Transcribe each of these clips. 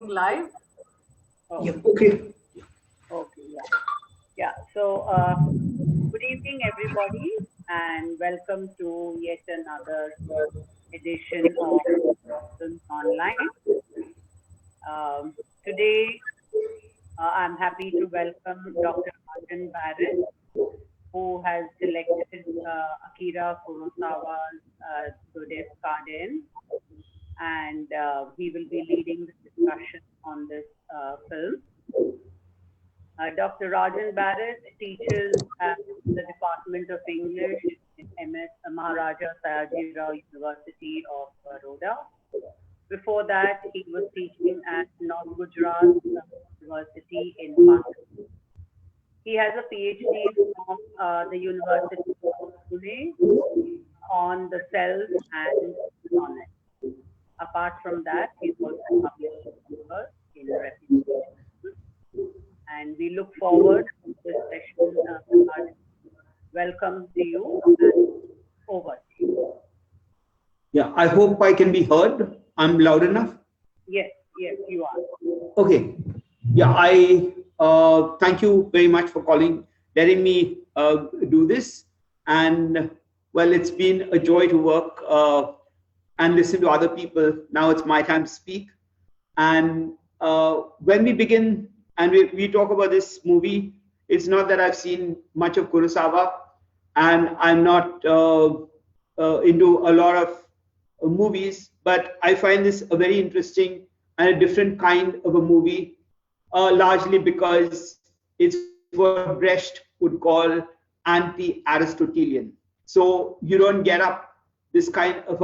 Live. Oh, Yeah, okay. okay, yeah. Yeah. So, good evening, everybody, and welcome to yet another edition of Films Online. Today, I'm happy to welcome Dr. Rajan Barrett, who has selected Akira Kurosawa's Dodes'ka, and he will be leading the discussion on this film. Dr. Rajan Barrett teaches at the Department of English in MS Maharaja Sayajirao University of Baroda. Before that, he was teaching at North Gujarat University in Pune. He has a PhD from the University of Pune on the cells and sonnet. Apart from that, he's also published papers in reputable, and we look forward to this session. Welcome to you, and over to you. Yeah, I hope I can be heard. I'm loud enough. Yes, yes, you are. Okay. Yeah, I thank you very much for letting me do this. And well, it's been a joy to work and listen to other people. Now it's my time to speak. And when we begin and we talk about this movie, it's not that I've seen much of Kurosawa, and I'm not into a lot of movies, but I find this a very interesting and a different kind of a movie, largely because it's what Brecht would call anti-Aristotelian. So you don't get up this kind of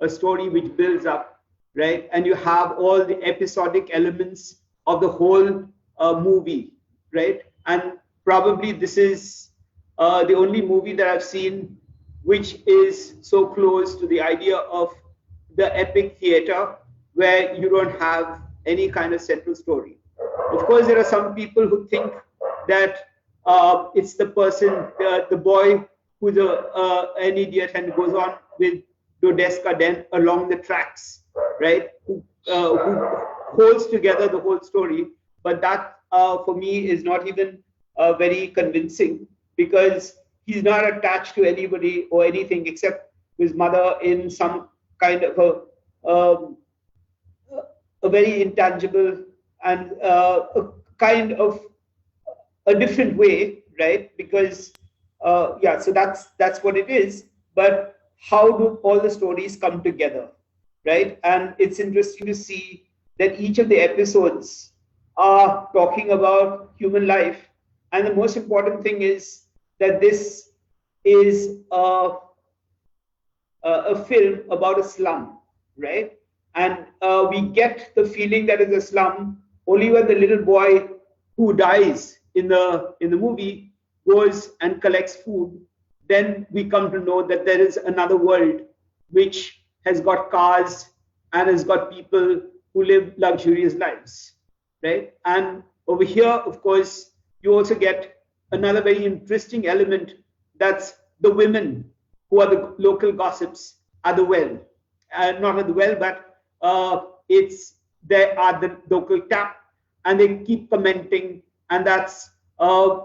a story which builds up, right? And you have all the episodic elements of the whole movie, right? And probably this is the only movie that I've seen which is so close to the idea of the epic theater where you don't have any kind of central story. Of course, there are some people who think that it's the person, the boy who's an idiot and goes on with Dodes'ka then along the tracks, right? Who holds together the whole story. But that, for me, is not even very convincing because he's not attached to anybody or anything except his mother in some kind of a very intangible and a kind of a different way, right? Because yeah, so that's what it is. But how do all the stories come together, right? And it's interesting to see that each of the episodes are talking about human life, and the most important thing is that this is a film about a slum, right? And we get the feeling that it's a slum only when the little boy who dies in the movie goes and collects food. Then we come to know that there is another world which has got cars and has got people who live luxurious lives, right? And over here, of course, you also get another very interesting element, that's the women who are the local gossips at the well. Not at the well, but it's they are the local tap, and they keep commenting, and that's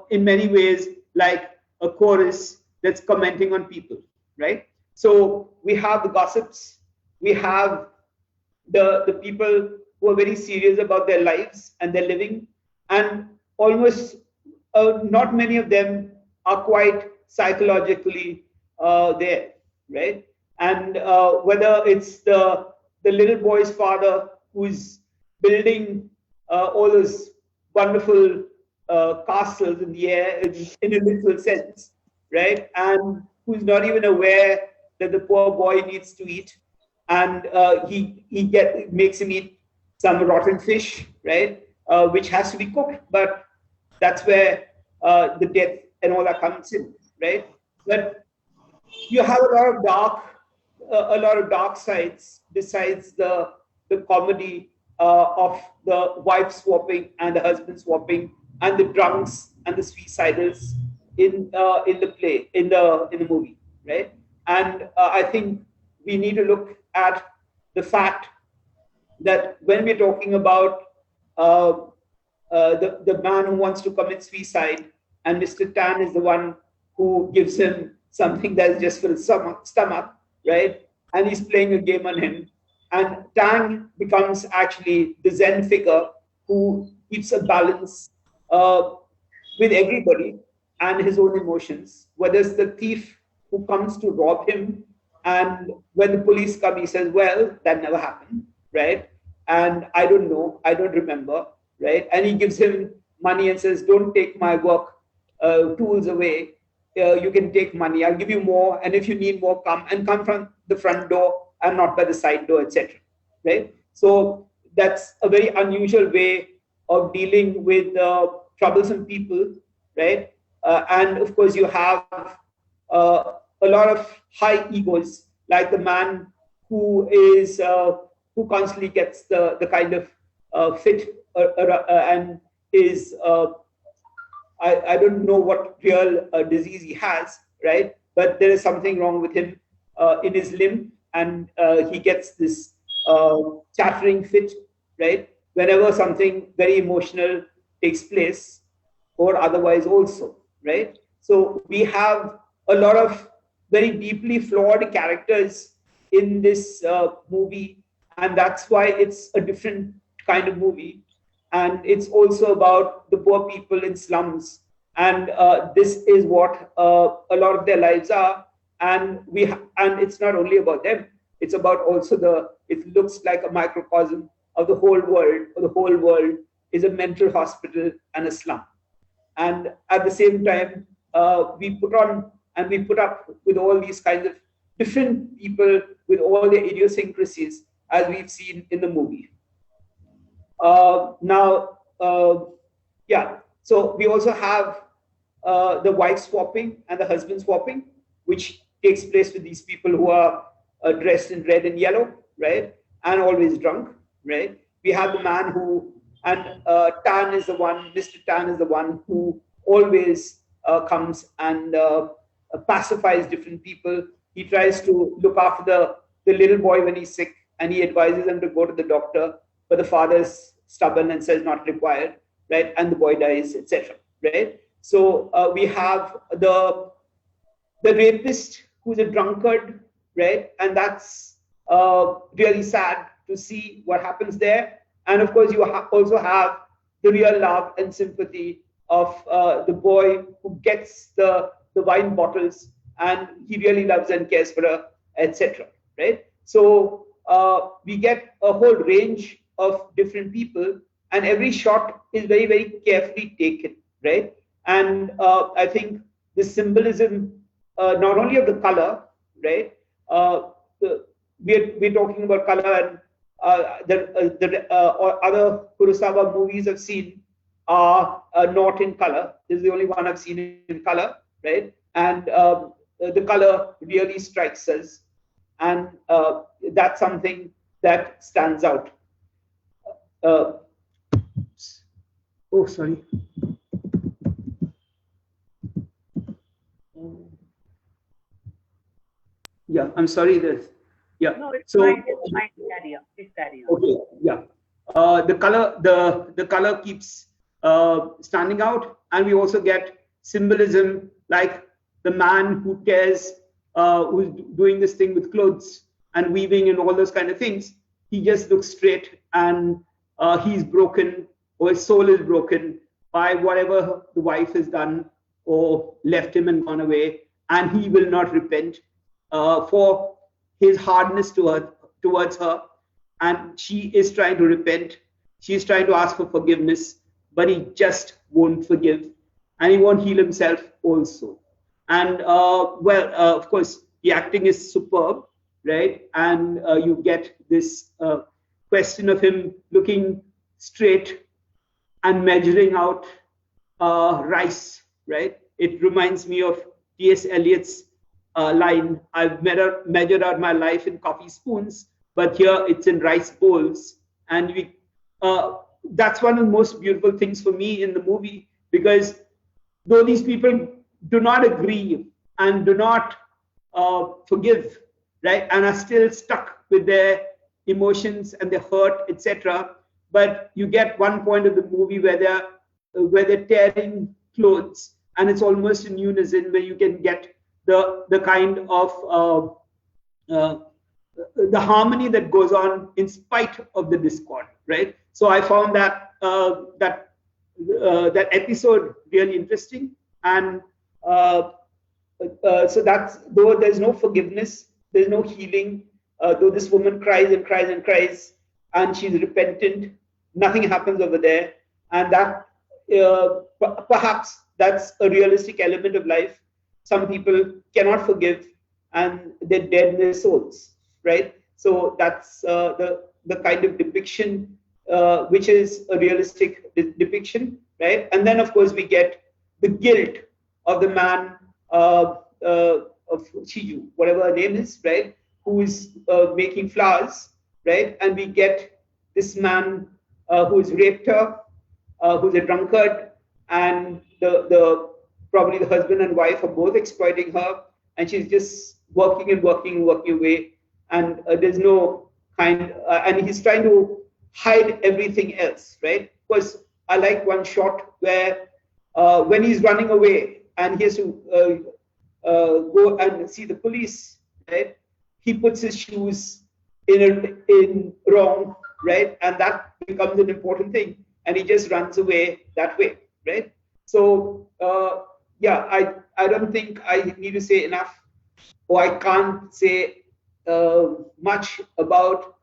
in many ways like a chorus that's commenting on people, right? So we have the gossips, we have the people who are very serious about their lives and their living, and almost not many of them are quite psychologically there, right? And whether it's the little boy's father who's building all those wonderful castles in the air in a literal sense, right? And who's not even aware that the poor boy needs to eat, and he makes him eat some rotten fish, right? Which has to be cooked, but that's where the death and all that comes in, right? But you have a lot of dark sides besides the comedy of the wife swapping and the husband swapping and the drunks and the suicidals in the play in the movie, right? And I think we need to look at the fact that when we're talking about uh, the man who wants to commit suicide, and Mr. Tan is the one who gives him something that's just for the stomach, right? And he's playing a game on him. And Tang becomes actually the Zen figure who keeps a balance uh, with everybody and his own emotions. Whether it's the thief who comes to rob him, and when the police come, he says, "Well, that never happened," right? And I don't know, I don't remember, right? And he gives him money and says, "Don't take my work tools away. You can take money. I'll give you more, and if you need more, come from the front door and not by the side door, etc." Right? So that's a very unusual way of dealing with troublesome people, right? And of course, you have a lot of high egos, like the man who is who constantly gets the kind of fit and is I don't know what real disease he has, right? But there is something wrong with him in his limb, and he gets this chattering fit, right? Whenever something very emotional takes place, or otherwise also, right? So we have a lot of very deeply flawed characters in this movie, and that's why it's a different kind of movie. And it's also about the poor people in slums, and this is what a lot of their lives are. And and it's not only about them, it's about also it looks like a microcosm of the whole world, or the whole world is a mental hospital and a slum. And at the same time, we put on and we put up with all these kinds of different people with all their idiosyncrasies, as we've seen in the movie. Now, yeah, so we also have the wife swapping and the husband swapping, which takes place with these people who are dressed in red and yellow, right? And always drunk, right? We have the man who, and Tan is the one, Mr. Tan is the one who always comes and pacifies different people. He tries to look after the little boy when he's sick, and he advises him to go to the doctor, but the father is stubborn and says not required, right? And the boy dies, etc. Right? So we have the rapist who's a drunkard, right? And that's really sad to see what happens there. And of course, you also have the real love and sympathy of the boy who gets the wine bottles, and he really loves and cares for her, etc. Right? So we get a whole range of different people, and every shot is very, very carefully taken, right? And I think the symbolism, not only of the color, right? We're talking about color, and the other Kurosawa movies I've seen are not in color. This is the only one I've seen in color, right? And the color really strikes us, and that's something that stands out. Oh, sorry. Yeah, I'm sorry. Yeah. No, it's fine. It's fine. Carry on. It's carry on. Okay. Yeah. The color keeps standing out, and we also get symbolism, like the man who cares, who's doing this thing with clothes and weaving and all those kind of things. He just looks straight, and he's broken, or his soul is broken by whatever the wife has done or left him and gone away, and he will not repent for his hardness towards her. And she is trying to repent. She is trying to ask for forgiveness, but he just won't forgive, and he won't heal himself also. And of course, the acting is superb, right? And you get this question of him looking straight and measuring out rice, right? It reminds me of T.S. Eliot's line, "I've measured out my life in coffee spoons, but here it's in rice bowls." And that's one of the most beautiful things for me in the movie, because though these people do not agree and do not forgive, right, and are still stuck with their emotions and they're hurt, etc. But you get one point of the movie where they're tearing clothes, and it's almost in unison, where you can get the kind of the harmony that goes on in spite of the discord, right? So I found that episode really interesting, and so that's, though there's no forgiveness, there's no healing, though this woman cries and cries and cries, and she's repentant, nothing happens over there, and that perhaps that's a realistic element of life. Some people cannot forgive, and they're dead in their souls, right? So that's the kind of depiction which is a realistic depiction, right? And then of course we get the guilt of the man of Chiju, whatever her name is, right? Who is making flowers, right? And we get this man who's raped her, who's a drunkard, and the probably the husband and wife are both exploiting her, and she's just working and working away, and there's no kind, and he's trying to hide everything else, right? Because I like one shot where when he's running away and he has to go and see the police, right? He puts his shoes in wrong, right? And that becomes an important thing, and he just runs away that way, right? So yeah, I don't think I need to say enough, or I can't say much about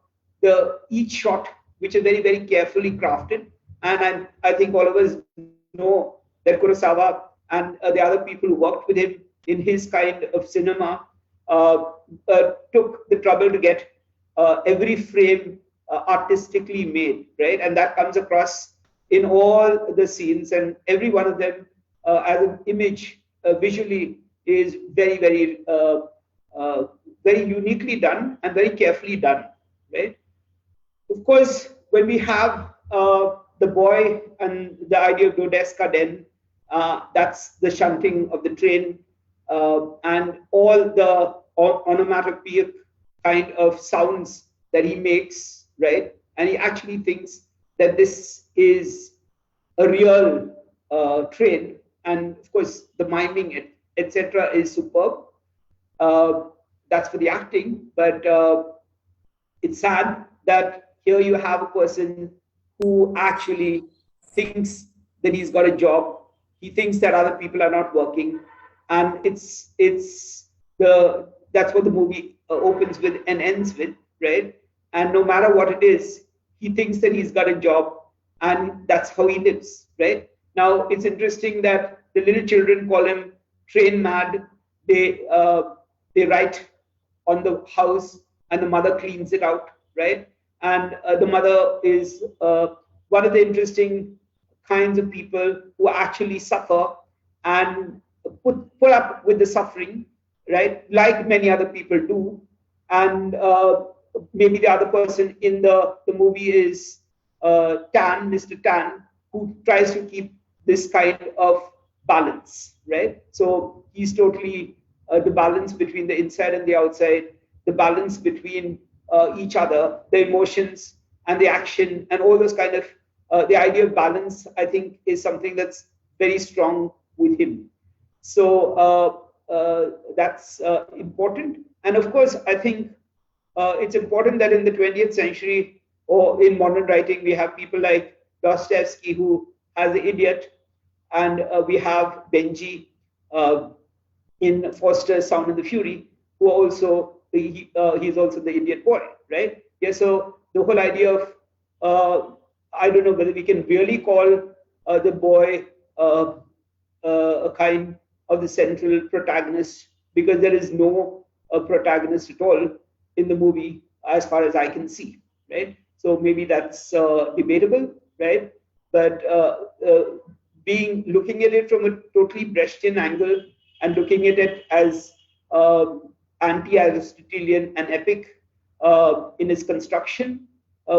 each shot, which is very, very carefully crafted. And I think all of us know that Kurosawa and the other people who worked with him in his kind of cinema took the trouble to get every frame artistically made, right? And that comes across in all the scenes, and every one of them as an image visually is very, very, very uniquely done and very carefully done, right? Of course, when we have the boy and the idea of Dodes'ka, then that's the shunting of the train and all the onomatopoeic kind of sounds that he makes, right? And he actually thinks that this is a real train, and of course the miming, etc., is superb. That's for the acting, but it's sad that here you have a person who actually thinks that he's got a job. He thinks that other people are not working, and that's what the movie opens with and ends with, right? And no matter what it is, he thinks that he's got a job, and that's how he lives, right? Now it's interesting that the little children call him train mad. They write on the house, and the mother cleans it out, right? And the mother is one of the interesting kinds of people who actually suffer and put up with the suffering, right? Like many other people do. And maybe the other person in the movie is Tan, Mr. Tan, who tries to keep this kind of balance, right? So he's totally the balance between the inside and the outside, the balance between each other, the emotions and the action, and all those kind of the idea of balance, I think, is something that's very strong with him. So that's important. And of course, I think it's important that in the 20th century or in modern writing, we have people like Dostoevsky, who has the idiot, and we have Benji in Foster's Sound and the Fury, who also he's also the idiot boy, right? Yeah. So the whole idea of I don't know whether we can really call the boy a kind of the central protagonist, because there is no protagonist at all in the movie as far as I can see, right? So maybe that's debatable, right? But looking at it from a totally Brechtian angle and looking at it as anti-Aristotelian and epic in its construction,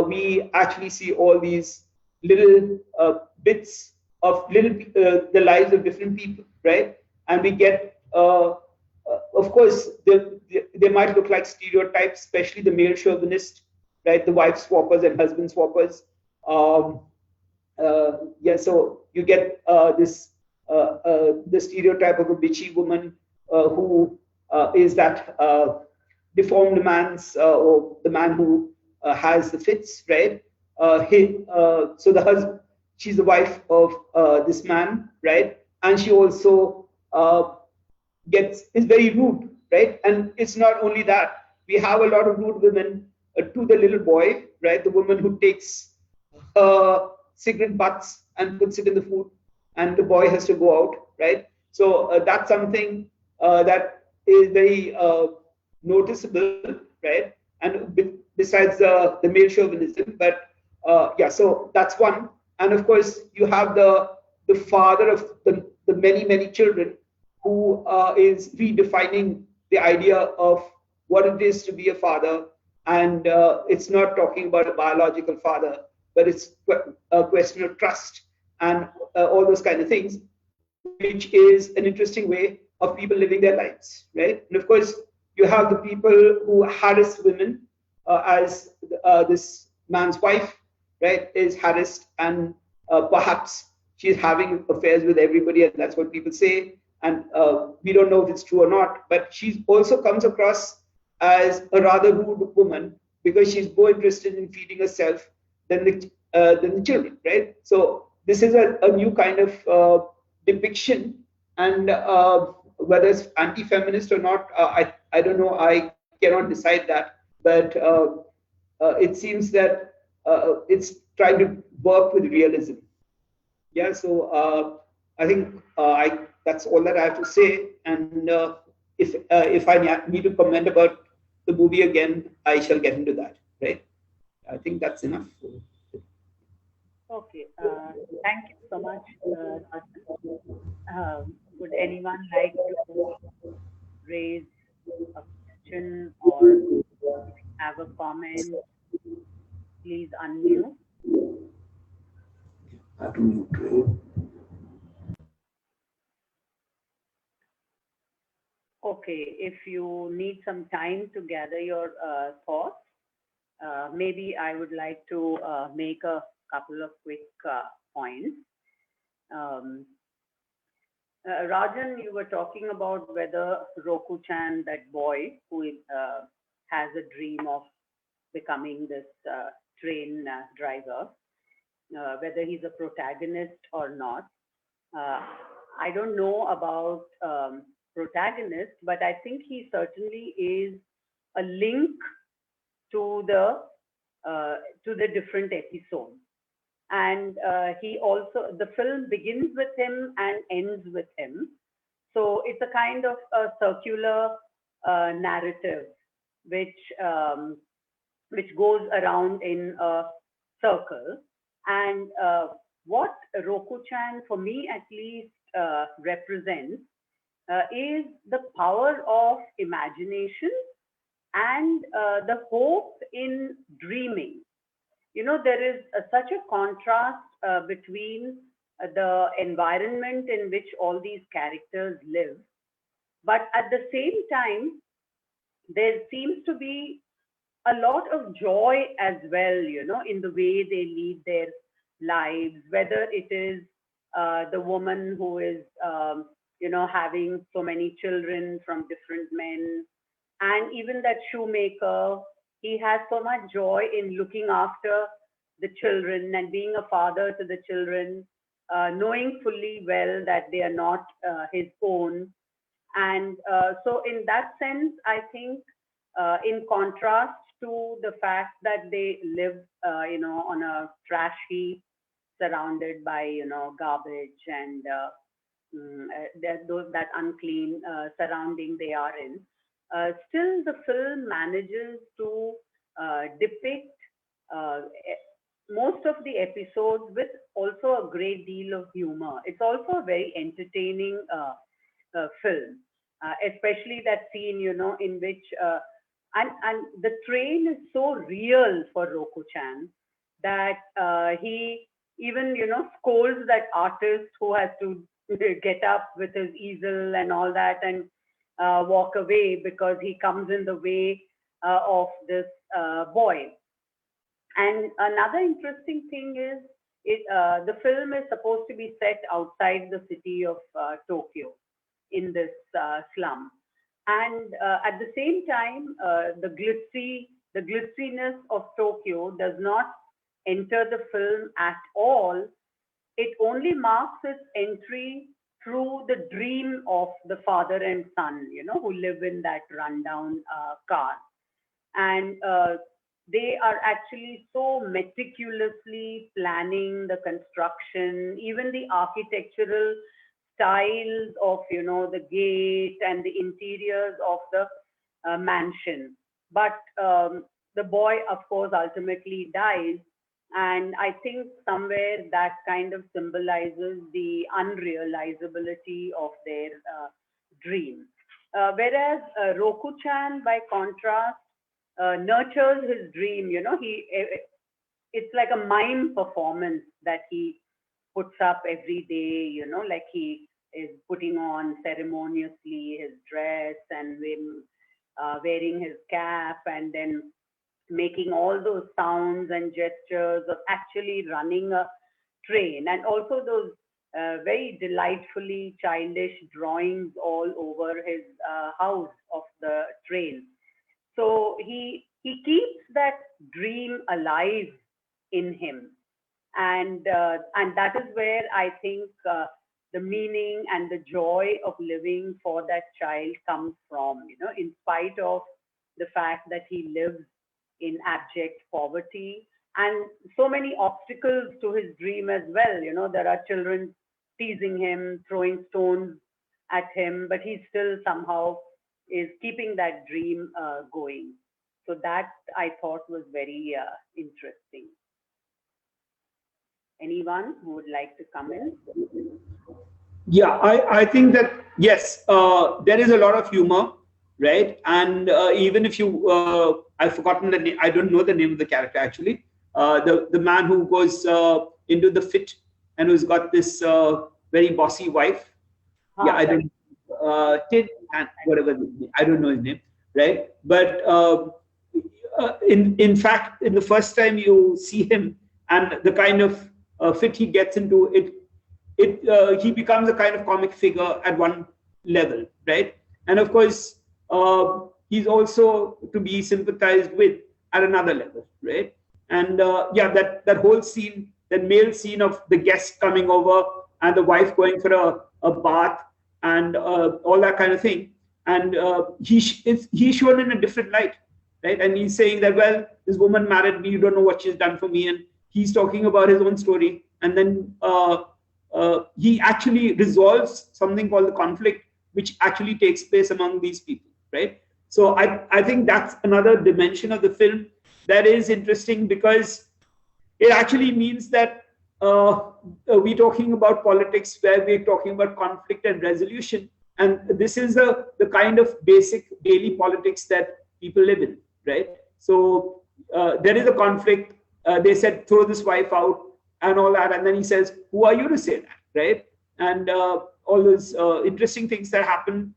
we actually see all these little bits of the lives of different people, right? And we get, of course, they might look like stereotypes, especially the male chauvinist, right? The wife swappers and husband swappers. Um, yeah, so you get the stereotype of a bitchy woman who is that deformed man's or the man who has the fits, right? So the husband, she's the wife of this man, right? And she also is very rude, right? And it's not only that. We have a lot of rude women to the little boy, right? The woman who takes cigarette butts and puts it in the food, and the boy has to go out, right? So that's something that is very noticeable, right? And besides the male chauvinism, but yeah, so that's one. And of course, you have the father of the many children who is redefining the idea of what it is to be a father. And it's not talking about a biological father, but it's a question of trust and all those kind of things, which is an interesting way of people living their lives, right? And of course, you have the people who harass women, as this man's wife, right, is harassed, and perhaps she's having affairs with everybody, and that's what people say. And we don't know if it's true or not, but she also comes across as a rather rude woman because she's more interested in feeding herself than the children, right? So this is a new kind of depiction, and whether it's anti-feminist or not, I don't know. I cannot decide that, but it seems that it's trying to work with realism. Yeah, so I think I that's all that I have to say. And if I need to comment about the movie again, I shall get into that. Right? I think that's enough. Okay. Thank you so much, Rajan. Would anyone like to raise a question or have a comment? Please unmute. Okay, if you need some time to gather your thoughts, maybe I would like to make a couple of quick points. Um, Rajan, you were talking about whether Roku-chan, that boy who has a dream of becoming this train driver, whether he's a protagonist or not. Uh, I don't know about protagonist, but I think he certainly is a link to the different episodes. And he also, the film begins with him and ends with him. So it's a kind of a circular narrative which which goes around in a circle. And what Roku-chan, for me at least, represents is the power of imagination and the hope in dreaming. You know, there is such a contrast between the environment in which all these characters live, but at the same time, there seems to be a lot of joy as well, you know, in the way they lead their lives, whether it is the woman who is, you know, having so many children from different men, and even that shoemaker, he has so much joy in looking after the children and being a father to the children, knowing fully well that they are not his own. And so, in that sense, I think, in contrast to the fact that they live, you know, on a trash heap, surrounded by, you know, garbage and that unclean surrounding they are in, still the film manages to depict most of the episodes with also a great deal of humor. It's also a very entertaining film, especially that scene, you know, in which and the train is so real for Roku-chan that he even, you know, scolds that artist who has to get up with his easel and all that and walk away because he comes in the way of this boy. And another interesting thing is, the film is supposed to be set outside the city of Tokyo in this slum. And at the same time, the glitziness of Tokyo does not enter the film at all. It only marks its entry through the dream of the father and son, who live in that rundown car. And they are actually so meticulously planning the construction, even the architectural styles of, the gate and the interiors of the mansion. But the boy, of course, ultimately dies. And I think somewhere that kind of symbolizes the unrealizability of their dream. Whereas Roku-chan, by contrast, nurtures his dream. It's like a mime performance that he puts up every day. Like he is putting on ceremoniously his dress and wearing his cap, and then making all those sounds and gestures of actually running a train, and also those very delightfully childish drawings all over his house of the train. So he keeps that dream alive in him, and that is where I think the meaning and the joy of living for that child comes from. In spite of the fact that he lives in abject poverty and so many obstacles to his dream as well. There are children teasing him, throwing stones at him, but he still somehow is keeping that dream going. So that I thought was very interesting. Anyone who would like to come in? Yeah, I think that yes, there is a lot of humor, right? And even if you, I've forgotten the name, I don't know the name of the character actually. The man who goes into the fit and who's got this very bossy wife. Yeah, I don't, Tid and whatever, I don't know his name, right? But in fact, in the first time you see him and the kind of fit he gets into, he becomes a kind of comic figure at one level, right? And of course, he's also to be sympathized with at another level, right? And yeah, that whole scene, that male scene of the guest coming over and the wife going for a bath and all that kind of thing, and he's shown in a different light, right? And he's saying that, well, this woman married me, you don't know what she's done for me, and he's talking about his own story, and then he actually resolves something called the conflict, which actually takes place among these people, right? So I think that's another dimension of the film that is interesting, because it actually means that we're talking about politics where we're talking about conflict and resolution. And this is the kind of basic daily politics that people live in, right? So there is a conflict. They said, throw this wife out and all that. And then he says, who are you to say that, right? And all those interesting things that happen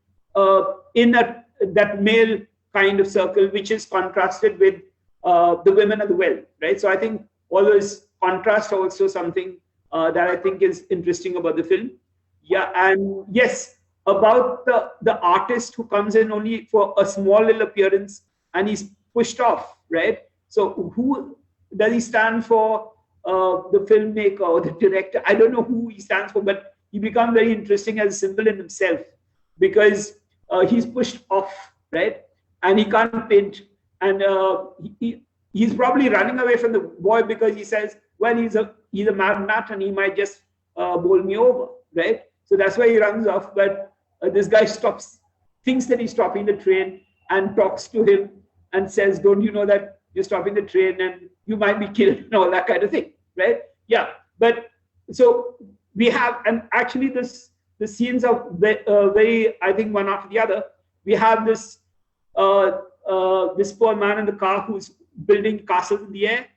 in that male kind of circle, which is contrasted with the women of the well, right? So I think all those contrast also something that I think is interesting about the film. Yeah, and yes, about the artist who comes in only for a small little appearance and he's pushed off, right? So who does he stand for? The filmmaker or the director? I don't know who he stands for, but he becomes very interesting as a symbol in himself, because he's pushed off, right? And he can't paint, and he's probably running away from the boy because he says, well, he's a mad nut and he might just bowl me over, right? So that's why he runs off. But this guy thinks that he's stopping the train, and talks to him and says, don't you know that you're stopping the train and you might be killed and all that kind of thing, right? Yeah. But so we have, and actually the scenes are very, I think, one after the other. We have this this poor man in the car who's building castles in the air,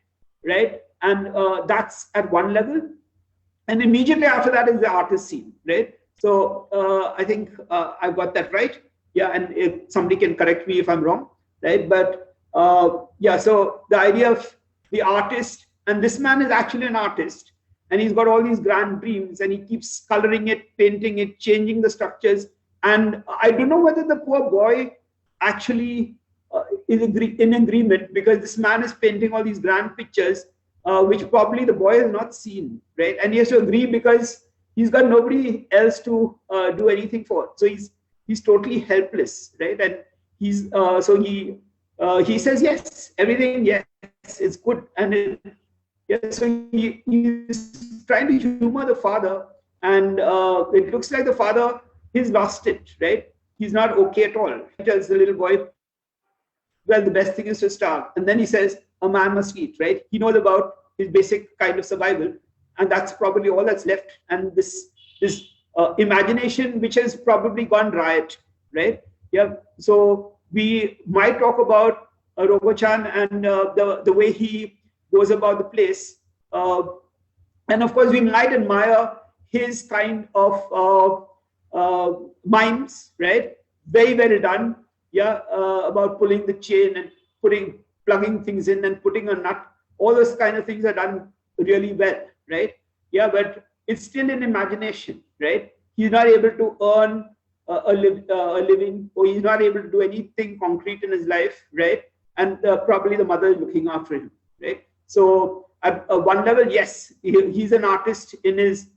right? And that's at one level. And immediately after that is the artist scene, right? So I think I've got that right. Yeah, and if somebody can correct me if I'm wrong, right? But yeah, so the idea of the artist, and this man is actually an artist, and he's got all these grand dreams, and he keeps coloring it, painting it, changing the structures. And I don't know whether the poor boy actually is in agreement, because this man is painting all these grand pictures, which probably the boy has not seen, right? And he has to agree because he's got nobody else to do anything for. So he's totally helpless, right? And he's so he says yes, everything, yes, it's good, and so he's trying to humor the father, and it looks like the father, he's lost it, right? He's not okay at all. He tells the little boy, well, the best thing is to starve. And then he says, a man must eat, right? He knows about his basic kind of survival, and that's probably all that's left. And this imagination, which has probably gone riot, right? Yeah. So we might talk about Robo-chan and the way he goes about the place. And of course, we might admire his kind of mimes, right? Very, very done. Yeah, about pulling the chain and plugging things in and putting a nut. All those kind of things are done really well, right? Yeah, but it's still in imagination, right? He's not able to earn a living, or he's not able to do anything concrete in his life, right? And probably the mother is looking after him, right? So at one level, yes, he's an artist in his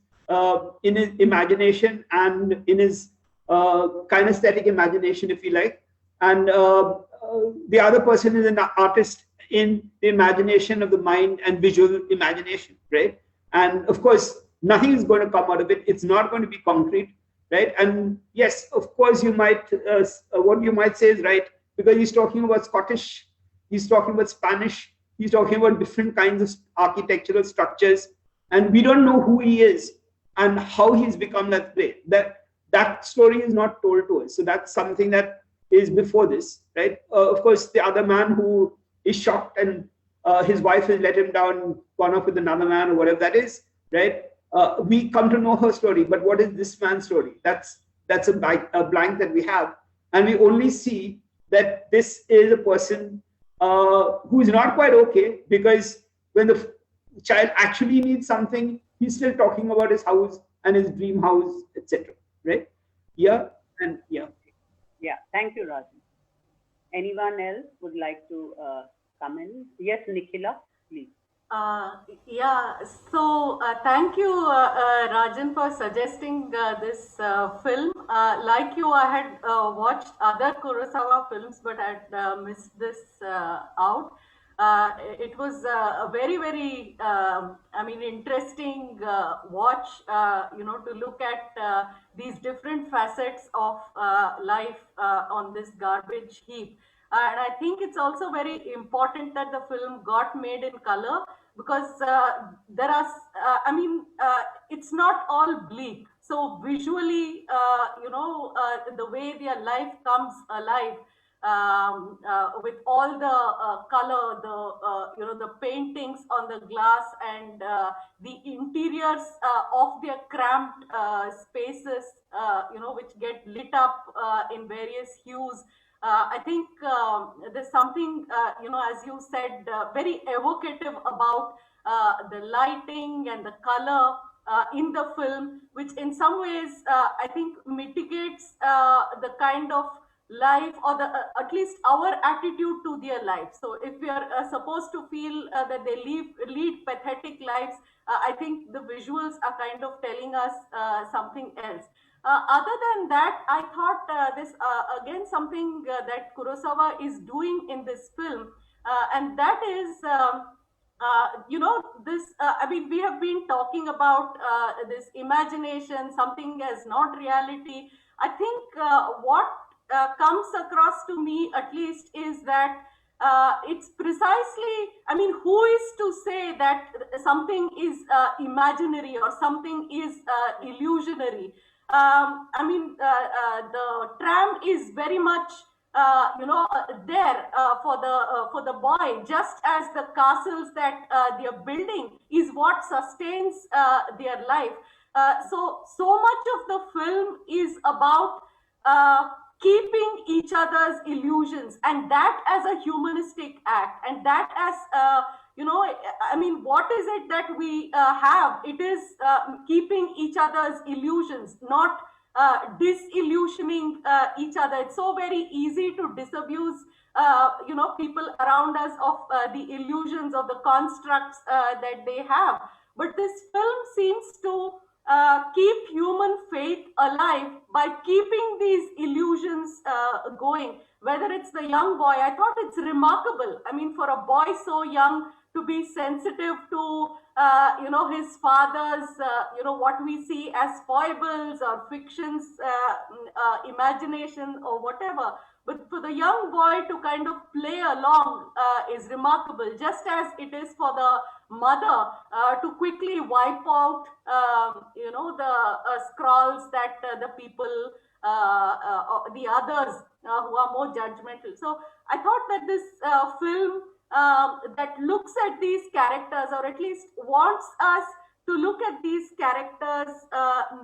imagination and in his kinesthetic imagination, if you like. And the other person is an artist in the imagination of the mind and visual imagination, right? And of course, nothing is going to come out of it. It's not going to be concrete, right? And yes, of course, you might what you might say is right, because he's talking about Scottish, he's talking about Spanish, he's talking about different kinds of architectural structures, and we don't know who he is and how he's become that way. That story is not told to us. So that's something that is before this, right? Of course, the other man who is shocked and his wife has let him down, gone off with another man or whatever that is, right? We come to know her story, but what is this man's story? That's a blank that we have, and we only see that this is a person who is not quite okay, because when the child actually needs something, he's still talking about his house and his dream house, etc. Right? Yeah, and yeah. Yeah, thank you, Rajan. Anyone else would like to come in? Yes, Nikhila, please. Yeah, so thank you, Rajan, for suggesting this film. Like you, I had watched other Kurosawa films, but I had missed this out. It was a very, very, I mean, interesting watch, to look at these different facets of life on this garbage heap. And I think it's also very important that the film got made in color, because there are, it's not all bleak. So visually, the way their life comes alive, with all the color, the paintings on the glass, and the interiors of their cramped spaces, which get lit up in various hues. I think there's something, as you said, very evocative about the lighting and the color in the film, which in some ways I think mitigates the kind of life, or the at least our attitude to their life. So if we are supposed to feel that they lead pathetic lives, I think the visuals are kind of telling us something else. Other than that, I thought this again something that Kurosawa is doing in this film, and that is, this. I mean, we have been talking about this imagination, something as not reality. I think what comes across to me, at least, is that it's precisely, I mean, who is to say that something is imaginary or something is illusionary? The tram is very much, there for the boy, just as the castles that they are building is what sustains their life. So much of the film is about keeping each other's illusions, and that as a humanistic act, and that as I mean, what is it that we have? It is keeping each other's illusions, not disillusioning each other. It's so very easy to disabuse people around us of the illusions of the constructs that they have. But this film seems to keep human faith alive by keeping these illusions going. Whether it's the young boy, I thought it's remarkable. I mean, for a boy so young to be sensitive to his father's what we see as foibles or fictions, imagination or whatever, but for the young boy to kind of play along is remarkable, just as it is for the mother to quickly wipe out the scrawls that the people the others who are more judgmental. So I thought that this film that looks at these characters, or at least wants us to look at these characters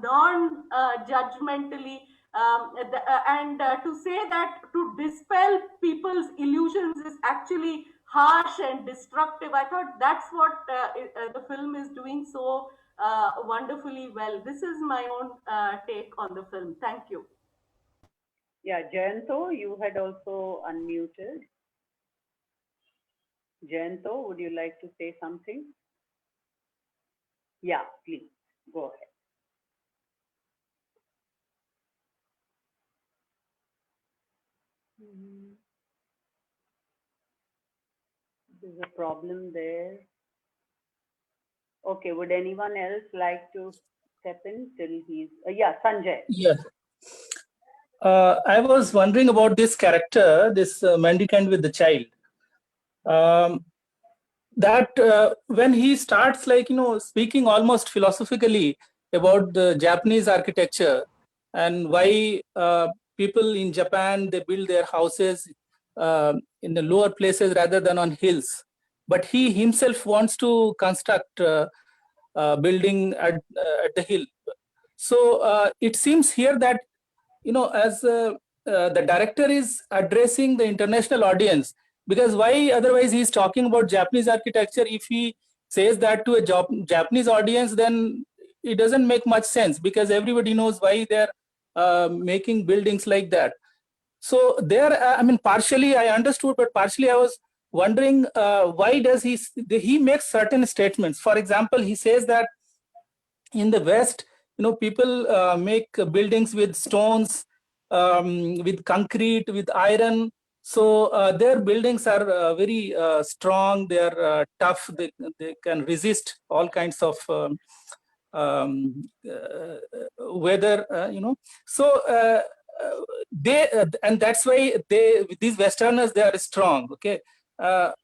non-judgmentally, and to say that to dispel people's illusions is actually harsh and destructive. I thought that's what the film is doing so wonderfully well. This is my own take on the film. Thank you. Yeah, Jayanto, you had also unmuted. Jayanto, would you like to say something? Yeah, please, go ahead. There's a problem there. Okay, would anyone else like to step in till he's... yeah, Sanjay. Yeah. I was wondering about this character, this mendicant with the child. That when he starts speaking almost philosophically about the Japanese architecture and why people in Japan, they build their houses in the lower places rather than on hills. But he himself wants to construct building at the hill. So it seems here that, as the director is addressing the international audience, because why otherwise he's talking about Japanese architecture? If he says that to a Japanese audience, then it doesn't make much sense, because everybody knows why they're making buildings like that. So there, I mean, partially I understood, but partially I was wondering why does he makes certain statements. For example, he says that in the West, people make buildings with stones, with concrete, with iron. So their buildings are very strong. They are tough. They can resist all kinds of weather. So they and that's why these Westerners, they are strong. Okay. But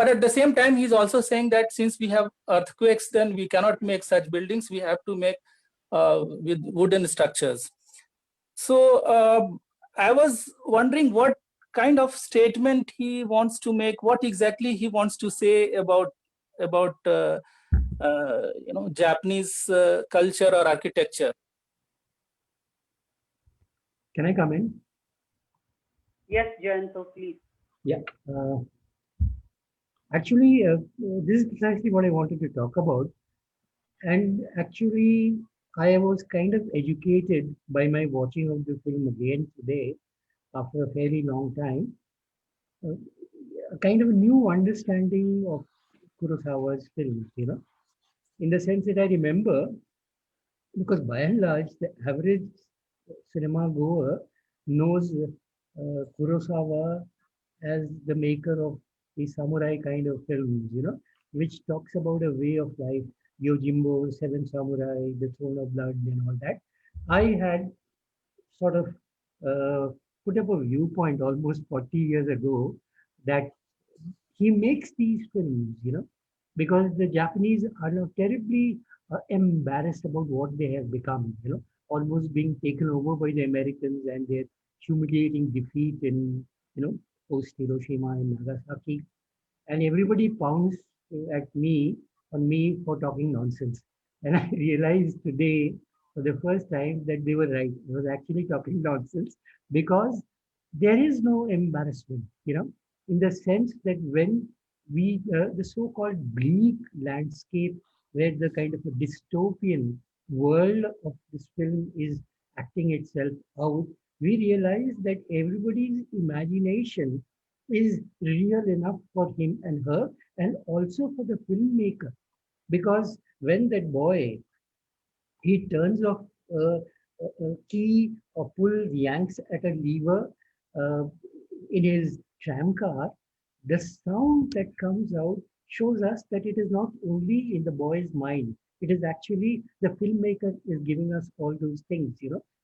at the same time, he's also saying that since we have earthquakes, then we cannot make such buildings. We have to make with wooden structures. So I was wondering what kind of statement he wants to make, what exactly he wants to say about Japanese culture or architecture. Can I come in? Yes, Jayanto, please. Yeah. Actually, this is precisely what I wanted to talk about. And actually, I was kind of educated by my watching of the film again today, after a fairly long time. A kind of a new understanding of Kurosawa's films, in the sense that I remember, because by and large, the average cinema goer knows Kurosawa as the maker of the samurai kind of films, which talks about a way of life, Yojimbo, Seven Samurai, The Throne of Blood, and all that. I had sort of put up a viewpoint almost 40 years ago that he makes these films, because the Japanese are now terribly embarrassed about what they have become, almost being taken over by the Americans and their humiliating defeat in, post Hiroshima and Nagasaki. And everybody pounds on me for talking nonsense. And I realized today for the first time that they were right. I was actually talking nonsense, because there is no embarrassment, in the sense that when the so-called bleak landscape where the kind of a dystopian world of this film is acting itself out, we realize that everybody's imagination is real enough for him and her, and also for the filmmaker. Because when that boy he turns off a key or yanks at a lever uh, in his tram car, the sound that comes out shows us that it is not only in the boy's mind. It is actually the filmmaker is giving us all those things.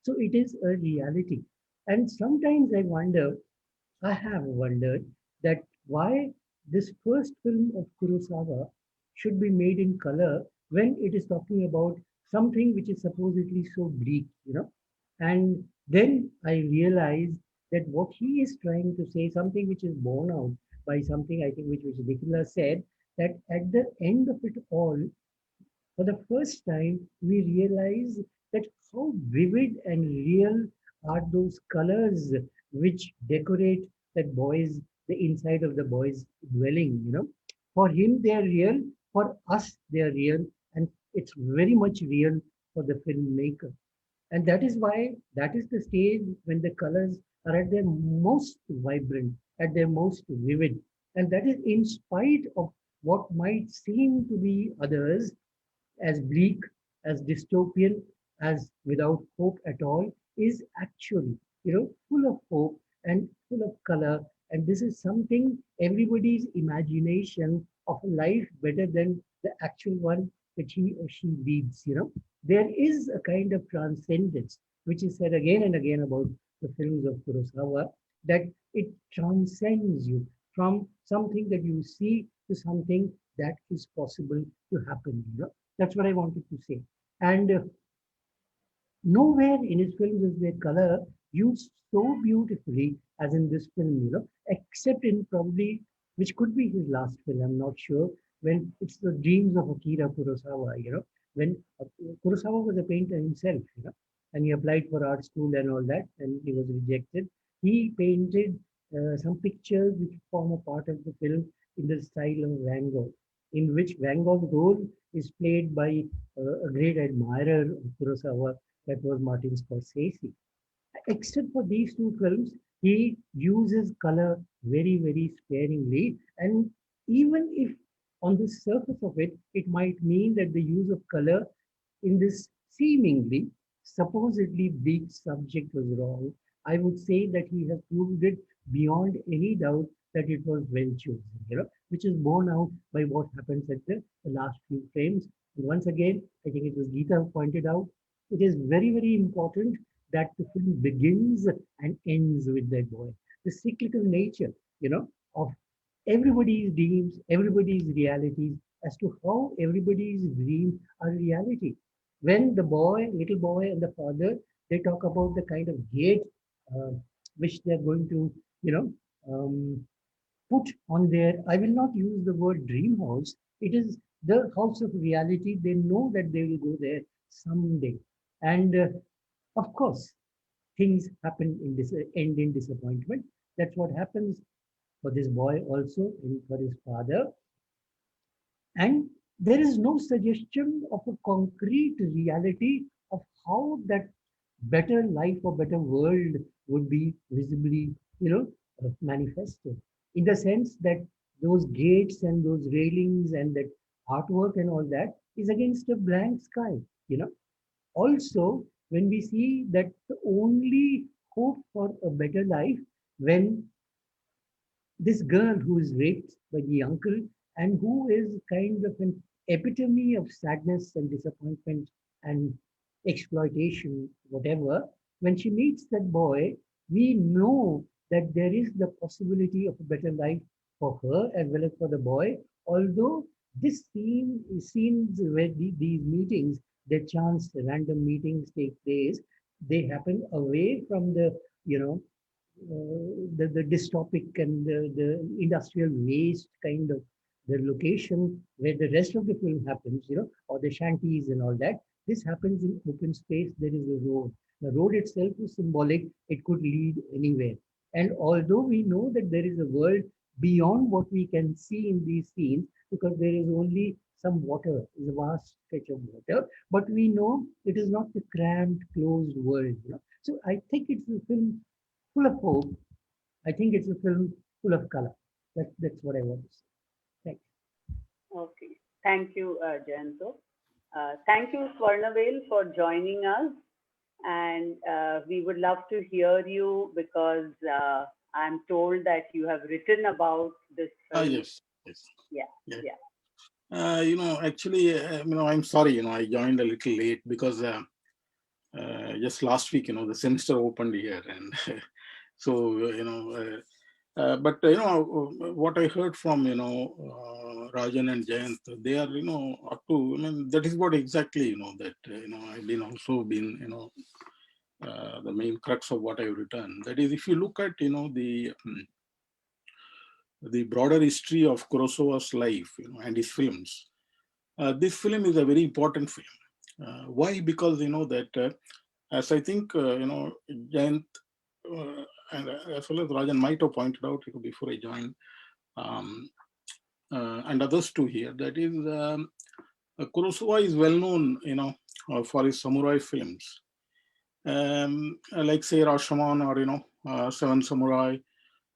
So it is a reality. And sometimes I have wondered that why this first film of Kurosawa should be made in color when it is talking about something which is supposedly so bleak. And then I realized that what he is trying to say, something which is borne out by something I think which Nicola said, that at the end of it all, for the first time, we realize that how vivid and real are those colors which decorate the inside of the boy's dwelling. For him, they are real. For us, they are real. And it's very much real for the filmmaker. And that is why that is the stage when the colors are at their most vibrant, at their most vivid. And that is in spite of what might seem to be others as bleak, as dystopian, as without hope at all, is actually full of hope and full of color. And this is something everybody's imagination of a life better than the actual one that he or she leads. There is a kind of transcendence, which is said again and again about the films of Kurosawa, that it transcends you from something that you see to something that is possible to happen. That's what I wanted to say. And nowhere in his films is there color used so beautifully as in this film, except in probably, which could be his last film, I'm not sure, when it's the dreams of Akira Kurosawa, when Kurosawa was a painter himself, and he applied for art school and all that, and he was rejected. He painted some pictures which form a part of the film in the style of Van Gogh, in which Van Gogh's role is played by a great admirer of Kurosawa, that was Martin Scorsese. Except for these two films, he uses color very, very sparingly. And even if on the surface of it, it might mean that the use of color in this seemingly, supposedly bleak subject was wrong, I would say that he has proved it beyond any doubt that it was well chosen, which is borne out by what happens at the last few frames. And once again, I think it was Geeta who pointed out, it is very, very important that the film begins and ends with that boy. The cyclical nature, of everybody's dreams, everybody's realities, as to how everybody's dreams are reality. When the little boy, and the father, they talk about the kind of gate uh, which they're going to, you know, um, put on their, I will not use the word dream house. It is the house of reality. They know that they will go there someday. And of course, things happen end in disappointment. That's what happens for this boy also and for his father. And there is no suggestion of a concrete reality of how that better life or better world would be visibly, manifested. In the sense that those gates and those railings and that artwork and all that is against a blank sky. Also, when we see that the only hope for a better life, when this girl who is raped by the uncle and who is kind of an epitome of sadness and disappointment and exploitation, whatever, when she meets that boy, we know that there is the possibility of a better life for her as well as for the boy. Although this scenes where these meetings, the chance random meetings take place, they happen away from you know, the dystopic and the industrial waste kind of the location where the rest of the film happens, or the shanties and all that. This happens in open space. There is a road. The road itself is symbolic. It could lead anywhere. And although we know that there is a world beyond what we can see in these scenes, because there is only some water, is a vast stretch of water, but we know it is not the cramped, closed world. So I think it's a film full of hope. I think it's a film full of color. That's what I want to say. Thanks. Okay. Thank you, Jayanto. Thank you, Swarnavel, for joining us. And we would love to hear you because I'm told that you have written about this film. Yes, yes, Yeah, yeah. yeah. Actually, I'm sorry, I joined a little late because just last week, the semester opened here, and so but what I heard from Rajan and Jayant, they are up to. That is what exactly that I've been also been the main crux of what I've written. That is, if you look at the broader history of Kurosawa's life, and his films, this film is a very important film. Why? Because that as I think Jayant and as well as Rajan might have pointed out before I joined, um, and others too here, that is Kurosawa is well known, for his samurai films, like say Rashomon or Seven Samurai,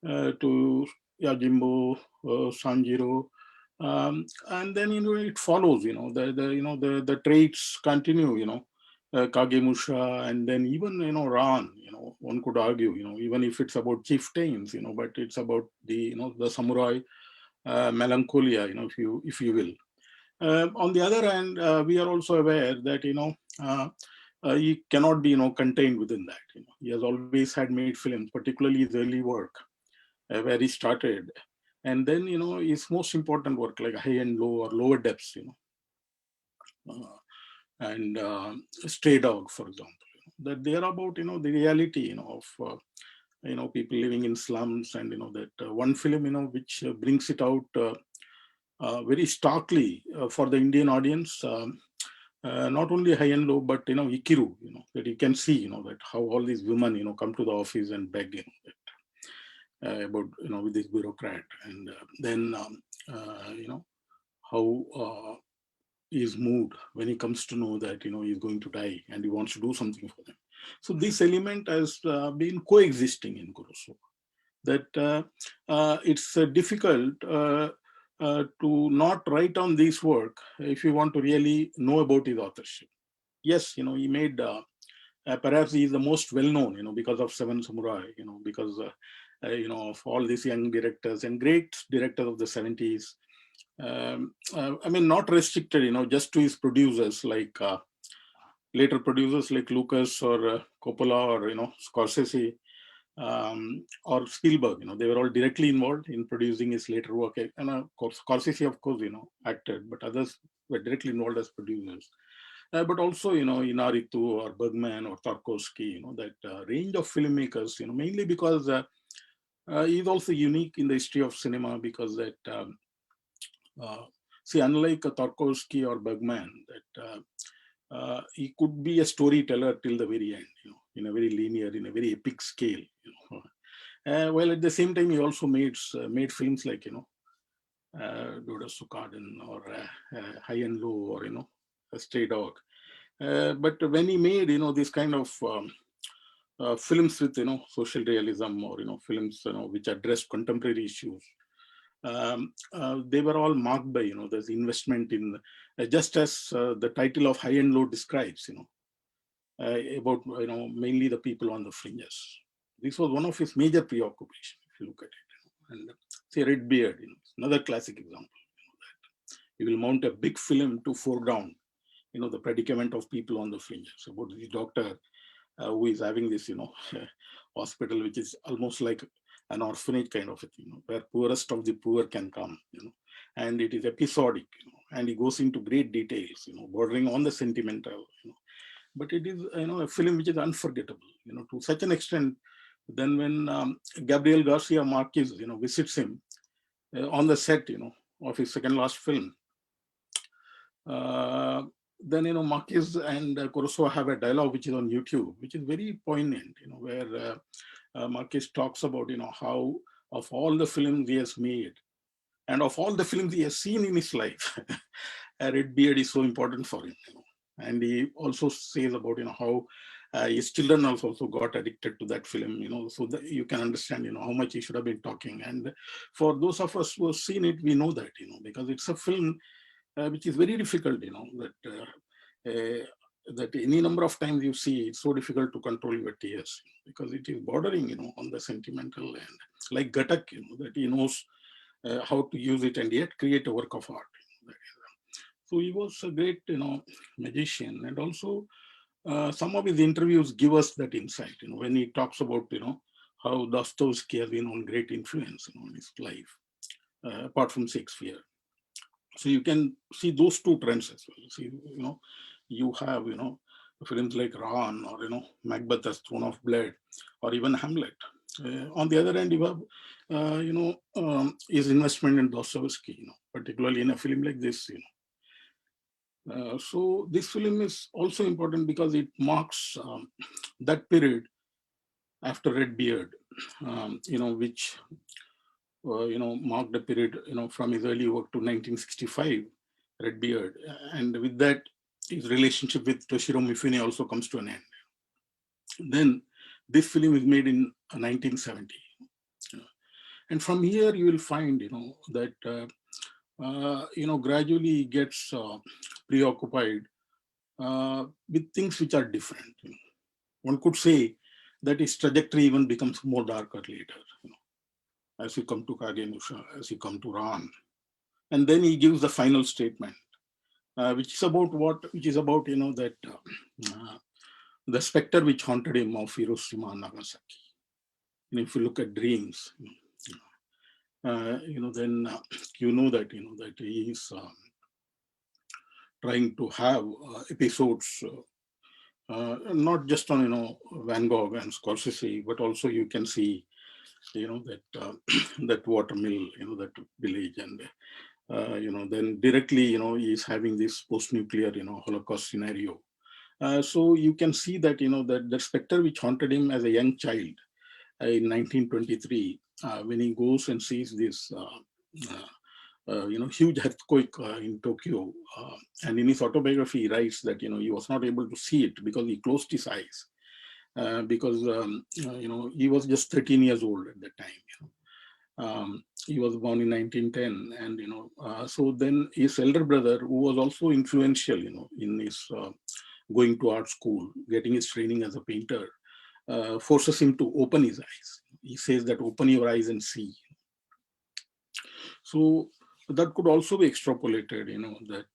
to Yajimbo, Sanjiro, and then it follows. The traits continue. Kagemusha, and then even Ran. One could argue. Even if it's about chieftains. But it's about the samurai melancholia. If you will. On the other hand, we are also aware that he cannot be contained within that. He has always had made films, particularly his early work, where he started, and then his most important work like High and Low or Lower Depths, and Stray Dog, for example, that they are about the reality of people living in slums, and that one film which brings it out very starkly for the Indian audience. Not only High and Low, but Ikiru, that you can see that how all these women come to the office and beg about with this bureaucrat, and then how he is moved when he comes to know that he's going to die and he wants to do something for them. So this element has been coexisting in Kurosawa. That it's difficult to not write down this work if you want to really know about his authorship. Yes, he made perhaps he is the most well known, because of Seven Samurai, because of all these young directors and great directors of the 70s. Not restricted, just to his producers, like later producers like Lucas or Coppola or Scorsese, or Spielberg. They were all directly involved in producing his later work. And of course, Scorsese, of course, acted, but others were directly involved as producers. But also, Inaritu or Bergman or Tarkovsky, that range of filmmakers, mainly because he's also unique in the history of cinema, because that, unlike Tarkovsky or Bergman, that he could be a storyteller till the very end, in a very linear, in a very epic scale. While at the same time, he also made films like, Dodes'ka or High and Low, or, A Stray Dog. But when he made, this kind of films with, social realism, or, films, which addressed contemporary issues, they were all marked by, this investment in, just as the title of High and Low describes, about, mainly the people on the fringes. This was one of his major preoccupations, if you look at it. And say Red Beard, another classic example. That he will mount a big film to foreground, the predicament of people on the fringes, about the doctor who is having this, hospital, which is almost like an orphanage kind of a thing, where poorest of the poor can come, and it is episodic, and he goes into great details, bordering on the sentimental, but it is, a film which is unforgettable, to such an extent. Then when Gabriel Garcia Marquez, visits him on the set, of his second last film, then Marquez and Kurosawa have a dialogue which is on YouTube, which is very poignant, where Marquez talks about how of all the films he has made and of all the films he has seen in his life, Red Beard is so important for him. And he also says about how his children also got addicted to that film, so that you can understand how much he should have been talking. And for those of us who have seen it, we know that, because it's a film which is very difficult, that any number of times you see, it's so difficult to control your tears, because it is bordering, on the sentimental, and like Gatak, that he knows how to use it and yet create a work of art. So he was a great, magician. And also some of his interviews give us that insight, when he talks about, how Dostoevsky has been on great influence, in his life, apart from Shakespeare. So you can see those two trends as well. See, you have, films like Ran, or, Macbeth as Throne of Blood, or even Hamlet. On the other hand, you have, his investment in Dostoevsky, particularly in a film like this, so this film is also important because it marks that period after Red Beard, which marked the period, from his early work to 1965, Red Beard, and with that, his relationship with Toshiro Mifune also comes to an end. Then this film is made in 1970, and from here you will find, that gradually gets preoccupied with things which are different. One could say that his trajectory even becomes more darker later, as you come to Kagemusha, as you come to Ran. And then he gives the final statement, which is about that the specter which haunted him of Hiroshima and Nagasaki. And if you look at dreams, then that that he is trying to have episodes, not just on Van Gogh and Scorsese, but also you can see that that watermill, that village, and then directly he is having this post-nuclear Holocaust scenario. So you can see that that the specter which haunted him as a young child in 1923, when he goes and sees this huge earthquake in Tokyo, and in his autobiography he writes that he was not able to see it because he closed his eyes, because he was just 13 years old at that time. He was born in 1910, and so then his elder brother, who was also influential in his going to art school, getting his training as a painter, forces him to open his eyes. He says that open your eyes and see. So that could also be extrapolated, that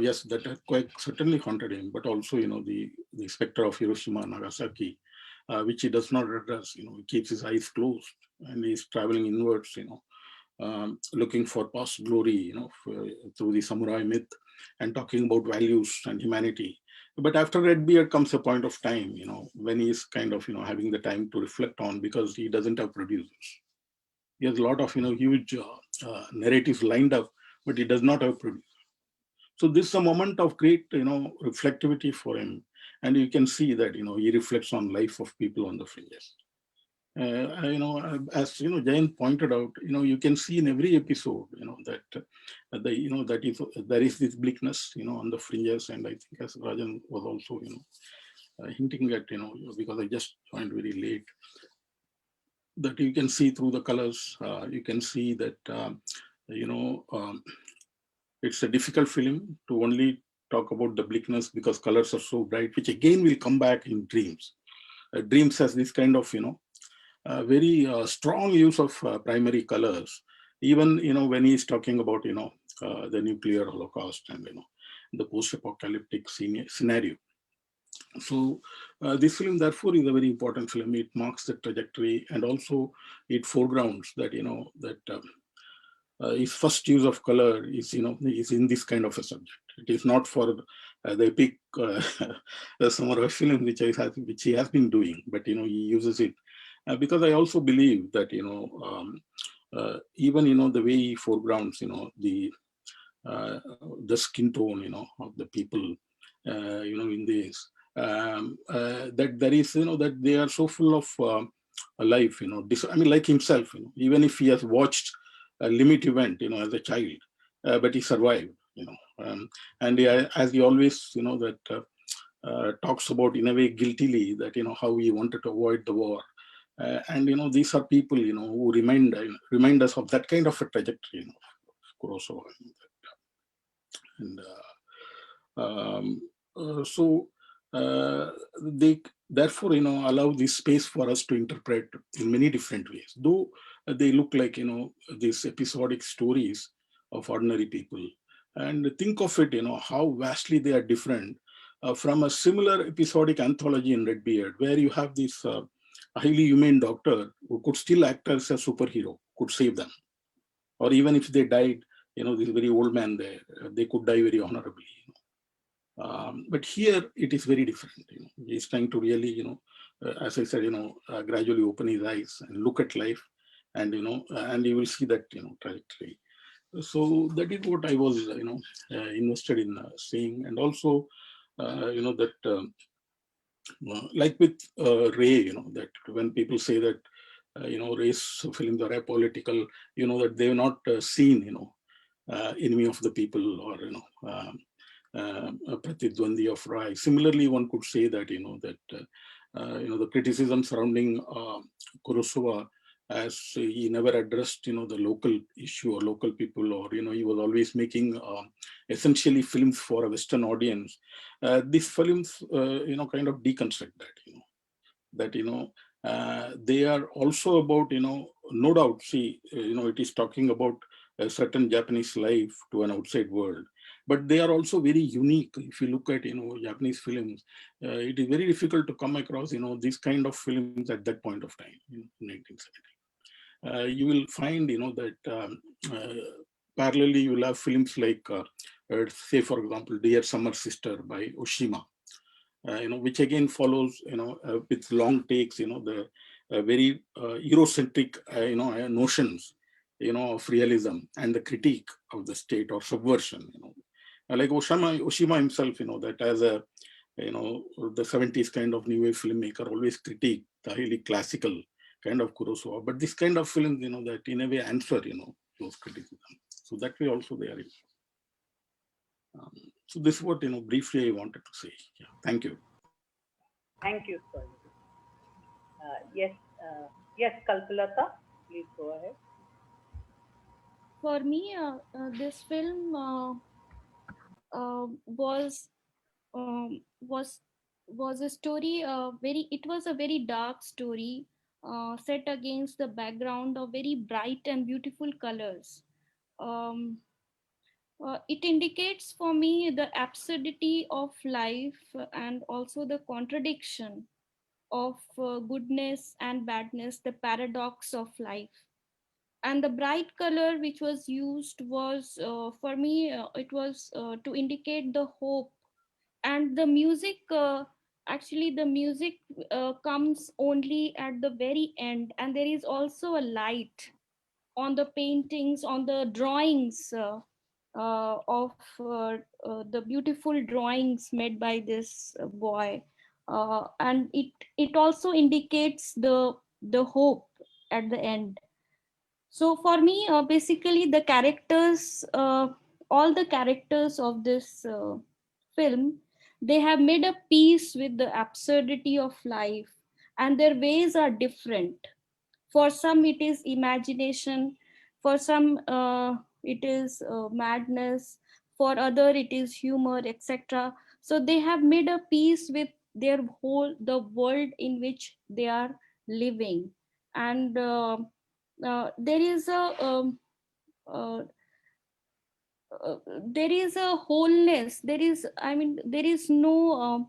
yes, that earthquake certainly haunted him, but also the specter of Hiroshima and Nagasaki, which he does not address. He keeps his eyes closed and he's traveling inwards, looking for past glory, through the samurai myth, and talking about values and humanity. But after Red Beard comes a point of time, when he's kind of having the time to reflect on, because he doesn't have producers. He has a lot of huge narratives lined up, but he does not have producers. So this is a moment of great reflectivity for him, and you can see that he reflects on life of people on the fringes. As Jayant pointed out, you can see in every episode, that there is this bleakness, on the fringes, and I think as Rajan was also, hinting at, because I just joined very late, that you can see through the colors. You can see that it's a difficult film to only talk about the bleakness because colors are so bright, which again will come back in Dreams. Dreams has this kind of very strong use of primary colors, even when he's talking about the nuclear holocaust and the post-apocalyptic scenario. So this film therefore is a very important film. It marks the trajectory, and also it foregrounds that his first use of color is is in this kind of a subject. It is not for the epic samurai film which he has been doing, but he uses it because I also believe that even the way he foregrounds the skin tone of the people in this, that there is that they are so full of a life, like himself, even if he has watched a limit event, as a child, but he survived, and as he always, talks about in a way guiltily that, how he wanted to avoid the war. And, these are people, who remind us of that kind of a trajectory, Kurosawa. And so they therefore, allow this space for us to interpret in many different ways, though they look like, these episodic stories of ordinary people. And think of it, how vastly they are different from a similar episodic anthology in Redbeard, where you have this highly humane doctor who could still act as a superhero, could save them. Or even if they died, this very old man there, they could die very honorably. But here it is very different. He's trying to really, as I said, gradually open his eyes and look at life, and and you will see that trajectory. So that is what I was, invested in seeing, and also, that like with Ray, that when people say that race films are apolitical, that they have not seen, enemy of the people, or Pratidwandi of Rai. Similarly, one could say that the criticism surrounding Kurosawa, as he never addressed the local issue or local people, or he was always making essentially films for a Western audience. These films kind of deconstruct that, they are also about, no doubt, see, it is talking about a certain Japanese life to an outside world, but they are also very unique. If you look at, Japanese films, it is very difficult to come across, these kind of films at that point of time, in 1970. You will find, that parallelly, you will have films like, say, for example, Dear Summer Sister by Oshima, which again follows, with long takes, the very Eurocentric, notions, of realism and the critique of the state or subversion, like Oshima himself, that as a, the 70s kind of new wave filmmaker, always critique the highly classical kind of Kurosawa, but this kind of films, that in a way answer, those criticism. So that way also they are. So this is what, briefly I wanted to say. Yeah, thank you. Thank you, sir. Yes, Kalpalata, please go ahead. For me, this film was a story. It was a very dark story, set against the background of very bright and beautiful colors. Um, it indicates for me the absurdity of life and also the contradiction of goodness and badness, the paradox of life. And the bright color which was used was, for me, it was to indicate the hope. And the music, actually, the music comes only at the very end, and there is also a light on the paintings, on the drawings of the beautiful drawings made by this boy, and it also indicates the hope at the end. So for me, basically, the characters, all the characters of this film, they have made a peace with the absurdity of life, and their ways are different. For some it is imagination, for some it is madness, for other it is humor, etc. So they have made a peace with their whole, the world in which they are living. And there is a uh, there is a wholeness, there is, I mean, there is no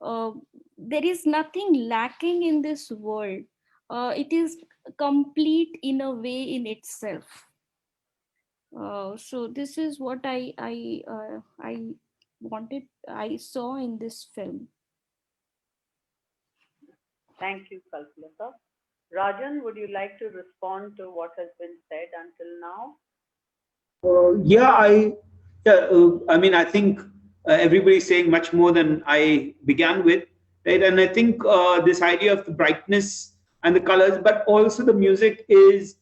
uh, there is nothing lacking in this world. It is complete in a way in itself. So this is what I wanted, I saw in this film. Thank you, Kalpalata. Rajan, would you like to respond to what has been said until now? I mean, I think everybody's saying much more than I began with, right? And I think this idea of the brightness and the colors, but also the music is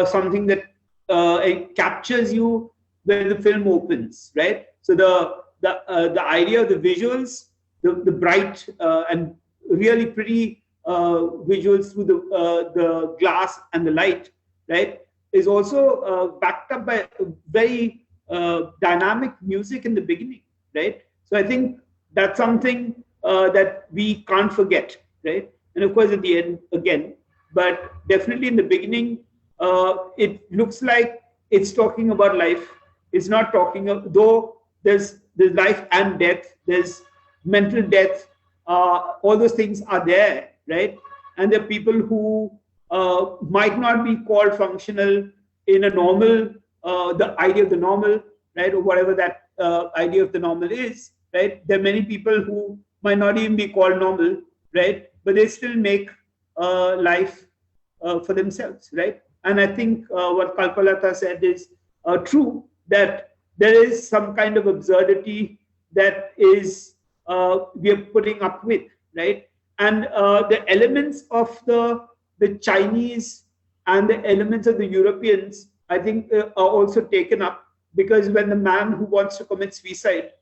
something that it captures you when the film opens, right? So the idea of the visuals, the bright and really pretty visuals through the glass and the light, right, is also backed up by very dynamic music in the beginning, right? So I think that's something that we can't forget, right? And of course, at the end again, but definitely in the beginning, it looks like it's talking about life. It's not talking of, though there's life and death, there's mental death, all those things are there, right? And there are people who might not be called functional in a normal, the idea of the normal, right, or whatever that idea of the normal is, right? There are many people who might not even be called normal, right? But they still make life for themselves, right? And I think what Kalpalata said is true, that there is some kind of absurdity that is we are putting up with, right? And the elements of the Chinese and the elements of the Europeans, I think, are also taken up, because when the man who wants to commit suicide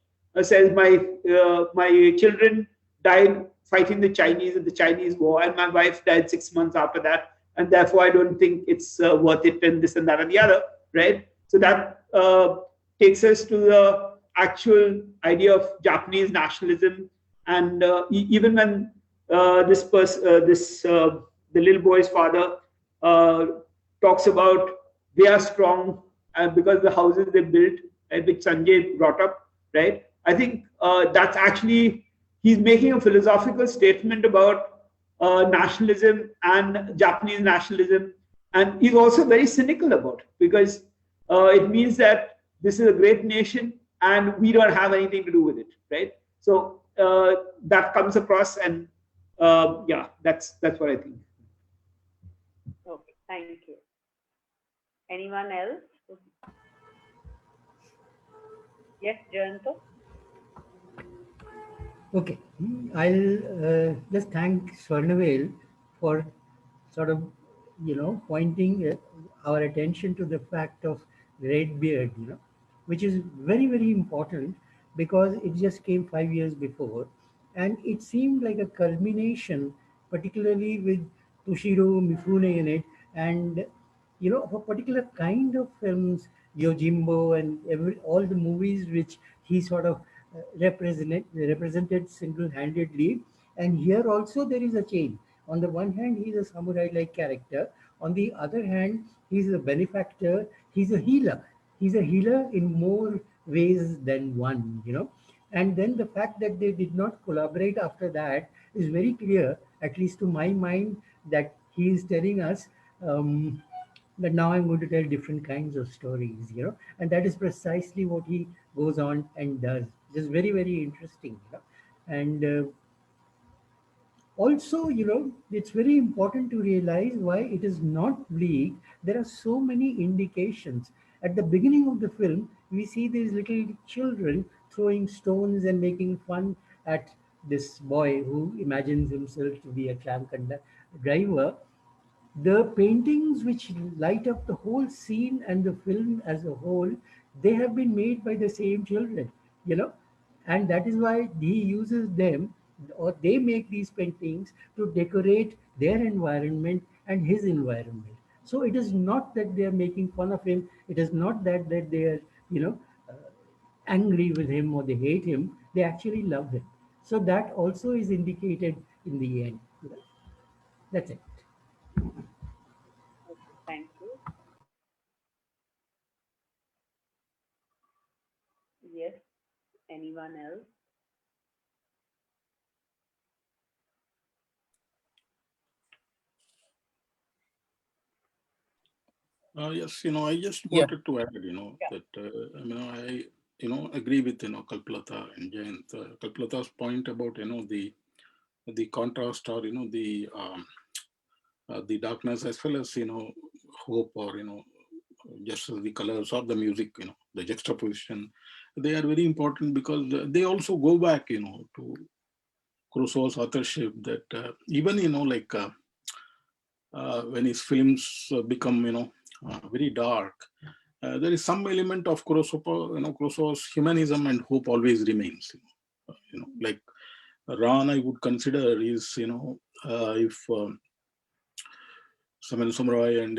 says, my children died fighting the Chinese in the Chinese war, and my wife died 6 months after that, and therefore I don't think it's worth it, and this and that and the other, right? So that takes us to the actual idea of Japanese nationalism, and even when the little boy's father talks about they are strong because the houses they built, right, which Sanjay brought up, right? I think that's actually, he's making a philosophical statement about nationalism and Japanese nationalism, and he's also very cynical about it, because it means that this is a great nation and we don't have anything to do with it, right? So that comes across, and yeah, that's what I think. Okay, thank you. Anyone else? Yes, Jayanto? Okay, I'll just thank Swarnavel for sort of, pointing our attention to the fact of red beard, which is very, very important, because it just came 5 years before. And it seemed like a culmination, particularly with Toshiro Mifune in it, and of a particular kind of films, Yojimbo and all the movies which he sort of represented single-handedly. And here also there is a change. On the one hand, he's a samurai-like character. On the other hand, he's a benefactor. He's a healer. He's a healer in more ways than one. And then the fact that they did not collaborate after that is very clear, at least to my mind, that he is telling us that now I'm going to tell different kinds of stories. And that is precisely what he goes on and does. Just very, very interesting. And also, it's very important to realize why it is not bleak. There are so many indications. At the beginning of the film, we see these little children throwing stones and making fun at this boy who imagines himself to be a driver. The paintings which light up the whole scene and the film as a whole, they have been made by the same children, you know and that is why he uses them, or they make these paintings to decorate their environment and his environment. So it is not that they are making fun of him, it is not that they are you know angry with him or they hate him, they actually love him. So that also is indicated in the end. That's it. Okay, thank you. Yes, anyone else? Yes, I just Yeah. wanted to add, Yeah. that I agree with Kalpalata and Jayant. Kalpalata's point about the contrast, or the darkness, as well as hope, or just the colors or the music, the juxtaposition. They are very important, because they also go back, to Kurosawa's authorship. That even like when his films become, very dark, there is some element of Kurosawa's humanism and hope always remains. Like Ran, I would consider is, if Samuel Samurai and,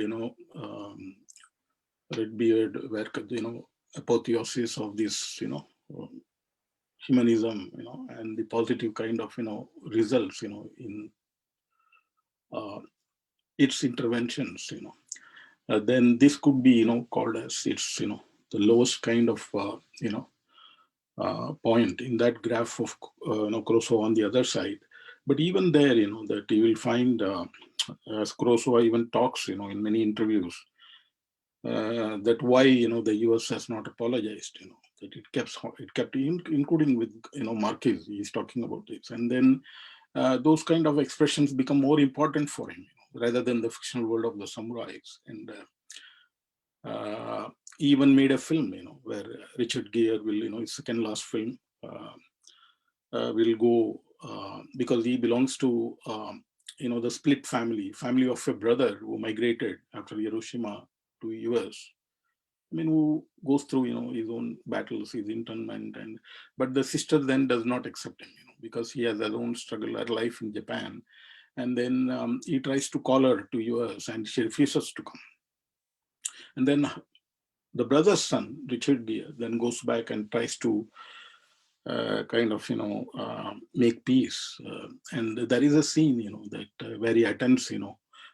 Redbeard were, apotheosis of this, humanism, and the positive kind of, results, in its interventions, then this could be, called as its, the lowest kind of, point in that graph of, Kurosawa on the other side. But even there, that you will find, as Kurosawa even talks, in many interviews, that why, the US has not apologized, that it kept including with, Marquez, he's talking about this. And then those kind of expressions become more important for him, rather than the fictional world of the samurais. And even made a film, where Richard Gere will, his second last film, will go, because he belongs to, the split family of a brother who migrated after Hiroshima to US. I mean, who goes through, his own battles, his internment, but the sister then does not accept him, because he has his own struggle, her life in Japan. And then he tries to call her to US and she refuses to come. And then the brother's son, Richard Gere, then goes back and tries to kind of, make peace. And there is a scene, that where he attends,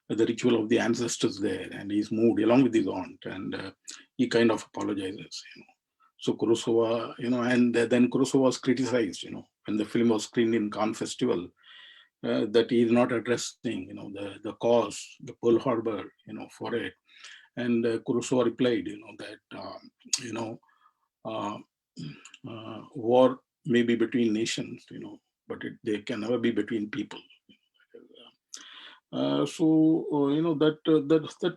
the ritual of the ancestors there, and he's moved along with his aunt, and he kind of apologizes, So Kurosawa, and then Kurosawa was criticized, when the film was screened in Cannes Festival, that he is not addressing, the cause, the Pearl Harbor, for it. And Kurosawa replied, that, war may be between nations, but they can never be between people. That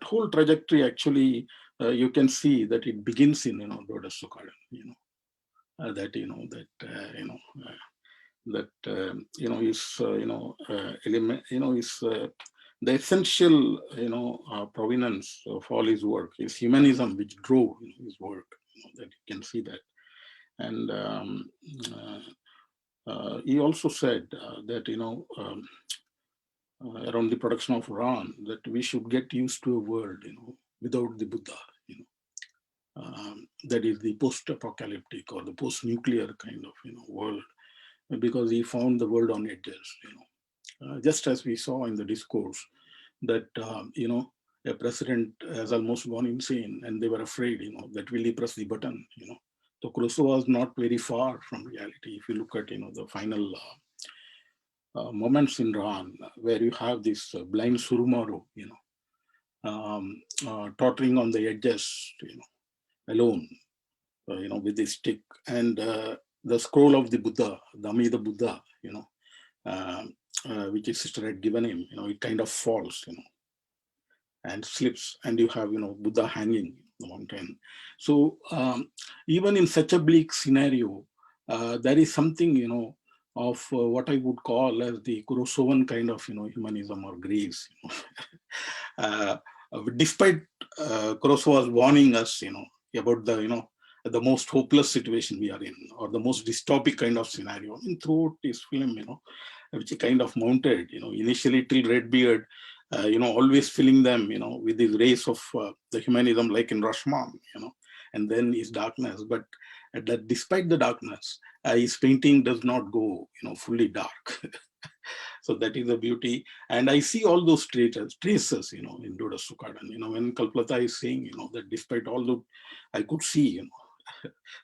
whole trajectory actually, you can see that it begins in, Dodes'ka, is, element, is the essential, provenance of all his work is humanism, which drove his work. That you can see that. And he also said that, around the production of Ran, that we should get used to a world, without the Buddha, that is the post-apocalyptic or the post-nuclear kind of, world, because he found the world on edges, just as we saw in the discourse that, a president has almost gone insane and they were afraid, that will he press the button, So Kurosawa was not very far from reality. If you look at, the final moments in Ran, where you have this blind Surumaru, tottering on the edges, alone, with his stick, and the scroll of the Buddha, the Amida Buddha, which his sister had given him, it kind of falls, and slips, and you have, Buddha hanging the mountain. So even in such a bleak scenario, there is something, of what I would call as the Kurosawan kind of, humanism or grace. Despite Kurosawa's warning us, about the most hopeless situation we are in, or the most dystopic kind of scenario. And throughout his film, which he kind of mounted, initially till Redbeard, always filling them, with his rays of the humanism, like in Rashomon, and then his darkness. But that despite the darkness, his painting does not go, fully dark. So that is the beauty. And I see all those traces, in Dodes'ka. When Kalpata is saying, that despite all the, I could see,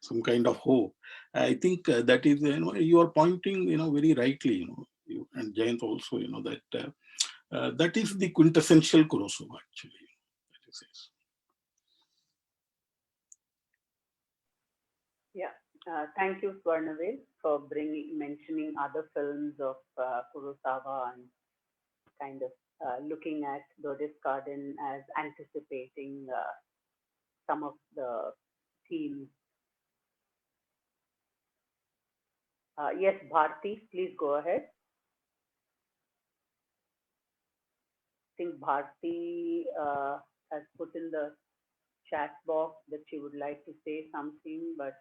some kind of hope. I think that is, you are pointing, very rightly, you, and Jayant also, that that is the quintessential Kurosawa, actually. That is it. Yeah. Thank you, Swarnavel, for mentioning other films of Kurosawa and kind of looking at Dodes'ka as anticipating some of the themes. Yes, Bharti, please go ahead. think Bharti has put in the chat box that she would like to say something, but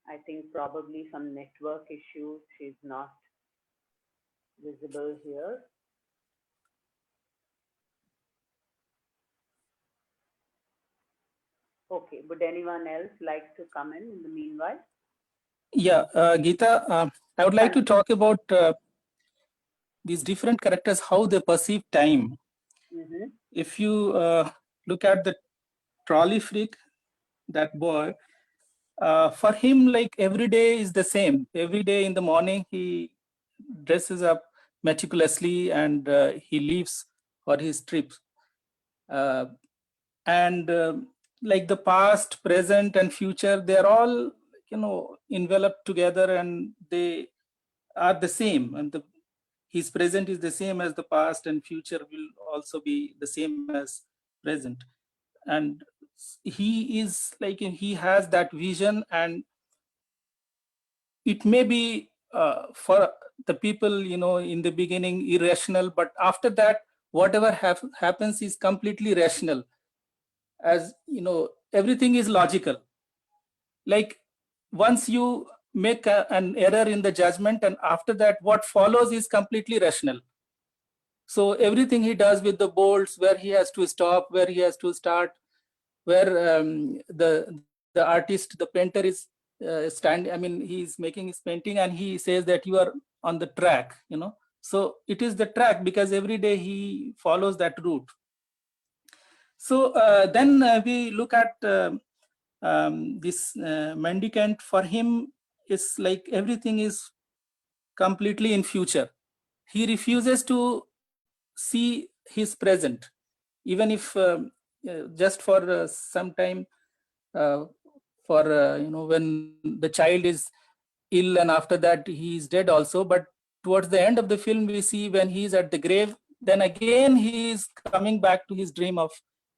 I think probably some network issues. She's not visible here. Okay, would anyone else like to come in the meanwhile? Yeah, Geeta, I would like to talk about these different characters, how they perceive time. Mm-hmm. If you look at the trolley freak, that boy, for him, like every day is the same. Every day in the morning, he dresses up meticulously and he leaves for his trips. And like the past, present, and future, they're all, enveloped together, and they are the same. And his present is the same as the past, and future will also be the same as present. And he is like, he has that vision, and it may be for the people, in the beginning irrational, but after that, whatever happens is completely rational. As everything is logical. Like once you make an error in the judgment, and after that what follows is completely rational. So everything he does with the bolts, where he has to stop, where he has to start, where the artist, the painter is he's making his painting, and he says that you are on the track, so it is the track, because every day he follows that route. So then we look at this mendicant. For him, it's like everything is completely in future. He refuses to see his present, even if just for some time, for when the child is ill, and after that he is dead also. But towards the end of the film, we see when he is at the grave, then again he is coming back to his dream of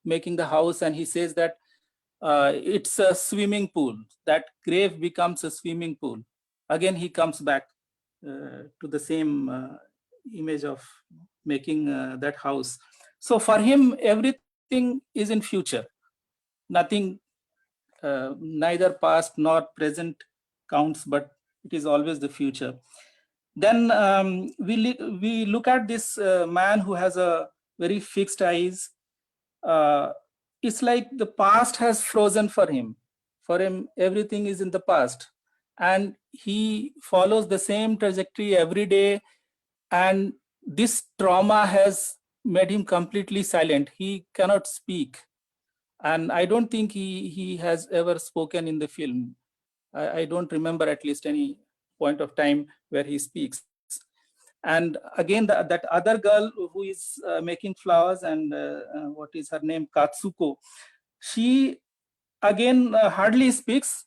making the house, and he says that it's a swimming pool. That grave becomes a swimming pool. Again he comes back to the same image of making that house. So for him, everything is in future. Nothing, neither past nor present counts, but it is always the future. Then we look at this man who has a very fixed eyes. uh, it's like the past has frozen for him. For him, everything is in the past, and he follows the same trajectory every day. And this trauma has made him completely silent. He cannot speak, and I don't think he has ever spoken in the film. I don't remember at least any point of time where he speaks. And again, that other girl who is making flowers, and what is her name, Katsuko, she again hardly speaks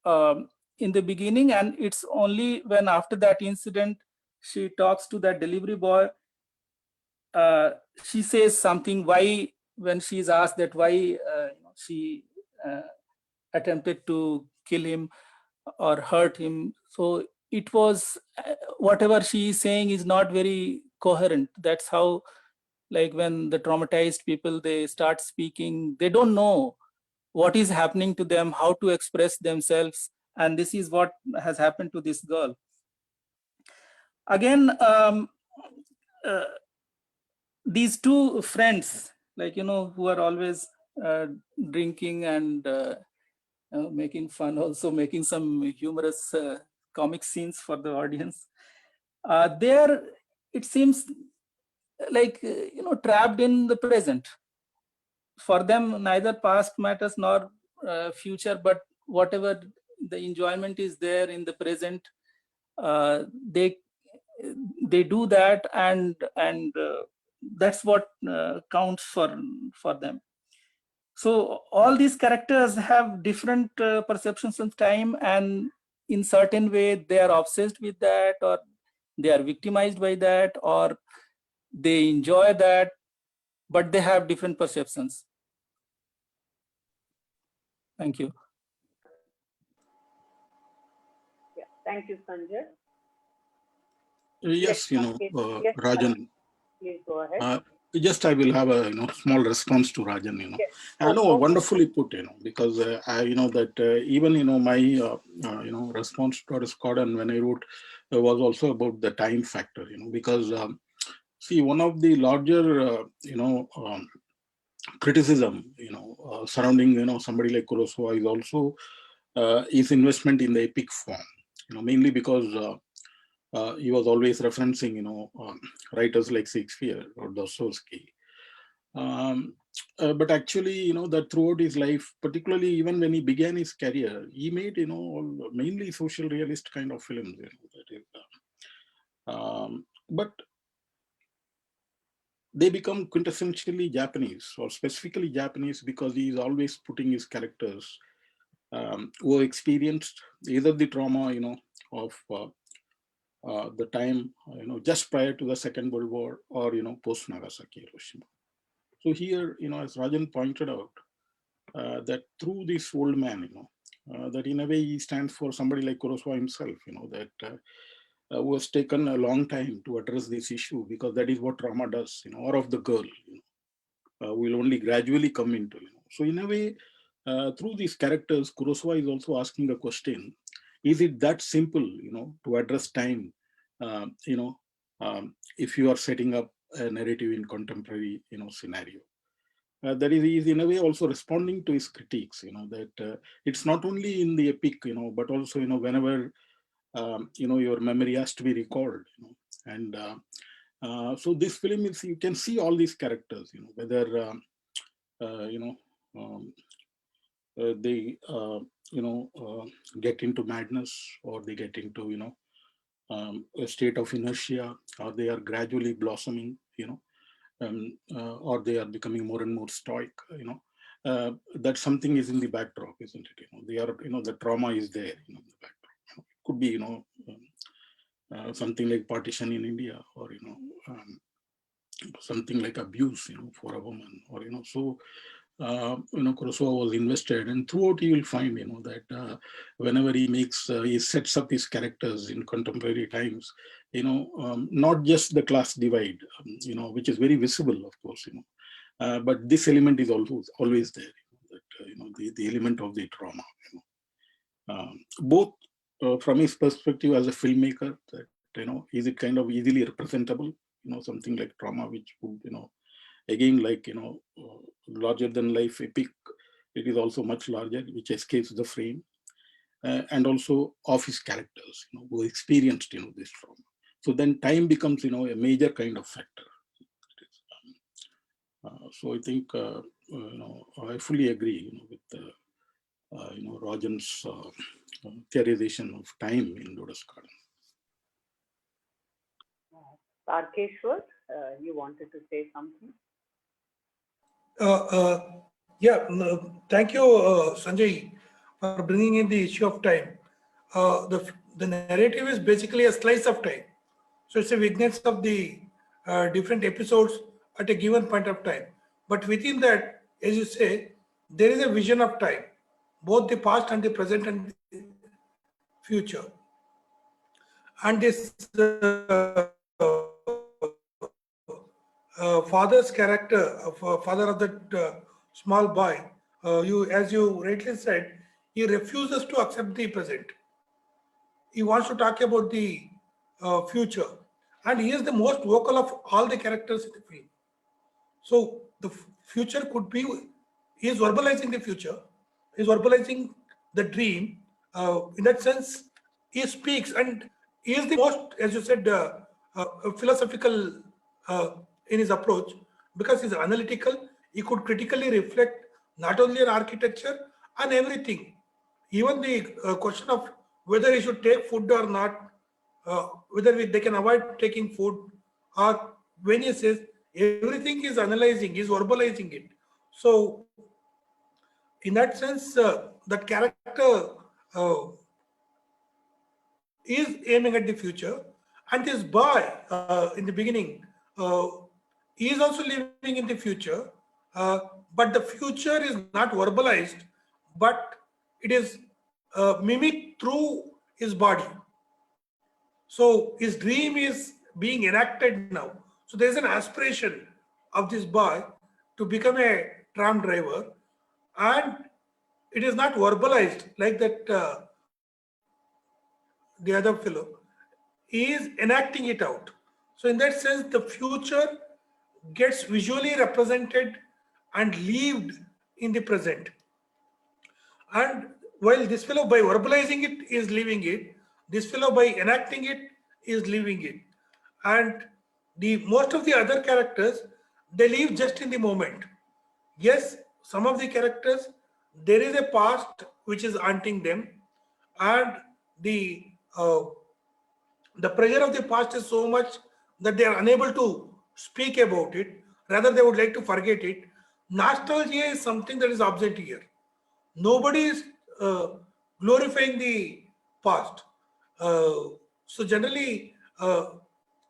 in the beginning, and it's only when after that incident she talks to that delivery boy. She says something, why, when she is asked that why she uh, attempted to kill him or hurt him. So it was, whatever she is saying is not very coherent. That's how, like when the traumatized people, they start speaking, they don't know what is happening to them, how to express themselves. And this is what has happened to this girl. Again, uh, these two friends, like, who are always drinking and making fun, also making some humorous comic scenes for the audience. They're, it seems like, trapped in the present. For them, neither past matters nor future, but whatever the enjoyment is there in the present, uh, they they do that, and that's what counts for them. So all these characters have different perceptions of time, and in certain way they are obsessed with that, or they are victimized by that, or they enjoy that, but they have different perceptions. Thank you. Yeah, thank you, Sanjay. Yes, Yes, Rajan, please go ahead. Just I will have a small response to Rajan. Yes. I know Okay. wonderfully put. Because I that even my response to Dodes'ka and when I wrote was also about the time factor. Because see, one of the larger criticism surrounding somebody like Kurosawa is also his investment in the epic form. Mainly because he was always referencing writers like Shakespeare or Dostoevsky. But actually, that throughout his life, particularly even when he began his career, he made all mainly social realist kind of films. That is, but they become quintessentially Japanese or specifically Japanese because he is always putting his characters who experienced either the trauma, of the time, just prior to the Second World War or, post Nagasaki, Hiroshima. So here, as Rajan pointed out, that through this old man, that in a way he stands for somebody like Kurosawa himself, that who has taken a long time to address this issue because that is what trauma does, or of the girl, will only gradually come into, So in a way, through these characters, Kurosawa is also asking a question: is it that simple, to address time? If you are setting up a narrative in contemporary, scenario. That is in a way also responding to his critiques, that it's not only in the epic, but also, whenever, your memory has to be recalled, and so this film is, you can see all these characters, whether, they, get into madness or they get into, a state of inertia, or they are gradually blossoming, or they are becoming more and more stoic, that something is in the backdrop, isn't it? They are, the trauma is there, in the backdrop. It could be, something like partition in India, or, something like abuse, for a woman, or, so, Kurosawa was invested, and throughout you will find, that whenever he sets up his characters in contemporary times, not just the class divide, which is very visible, of course, but this element is always there, that, the element of the trauma, both from his perspective as a filmmaker, that, is it kind of easily representable, something like trauma, which would, again, like, larger than life epic, it is also much larger, which escapes the frame, and also of his characters, who experienced, this trauma. So then time becomes, a major kind of factor. So I think, I fully agree, with Rajan's theorization of time in Dodes'ka. Tarkeshwar, you wanted to say something? Yeah, thank you, Sanjay, for bringing in the issue of time. The narrative is basically a slice of time. So it's a vignettes of the different episodes at a given point of time. But within that, as you say, there is a vision of time, both the past and the present and the future. And this father's character, father of that small boy, as you rightly said, he refuses to accept the present. He wants to talk about the future, and he is the most vocal of all the characters in the film. So the future could be, he is verbalizing the future, he is verbalizing the dream. In that sense, he speaks, and he is the most, as you said, philosophical in his approach, because he's analytical. He could critically reflect not only on architecture and everything, even the question of whether he should take food or not, whether they can avoid taking food, or when he says everything is analyzing, is verbalizing it. So, in that sense, that character is aiming at the future, and this boy in the beginning he is also living in the future, but the future is not verbalized, but it is mimicked through his body. So his dream is being enacted now. So So there's an aspiration of this boy to become a tram driver, and it is not verbalized like that. The other fellow is enacting it out. So in that sense, the future gets visually represented and lived in the present. And while this fellow, by verbalizing it, is living it, this fellow, by enacting it, is living it. And the most of the other characters, they live just in the moment. Yes, some of the characters, there is a past which is haunting them, and the uh, the pressure of the past is so much that they are unable to speak about it. Rather, they would like to forget it. Nostalgia is something that is absent here. Nobody is uh, glorifying the past. So generally,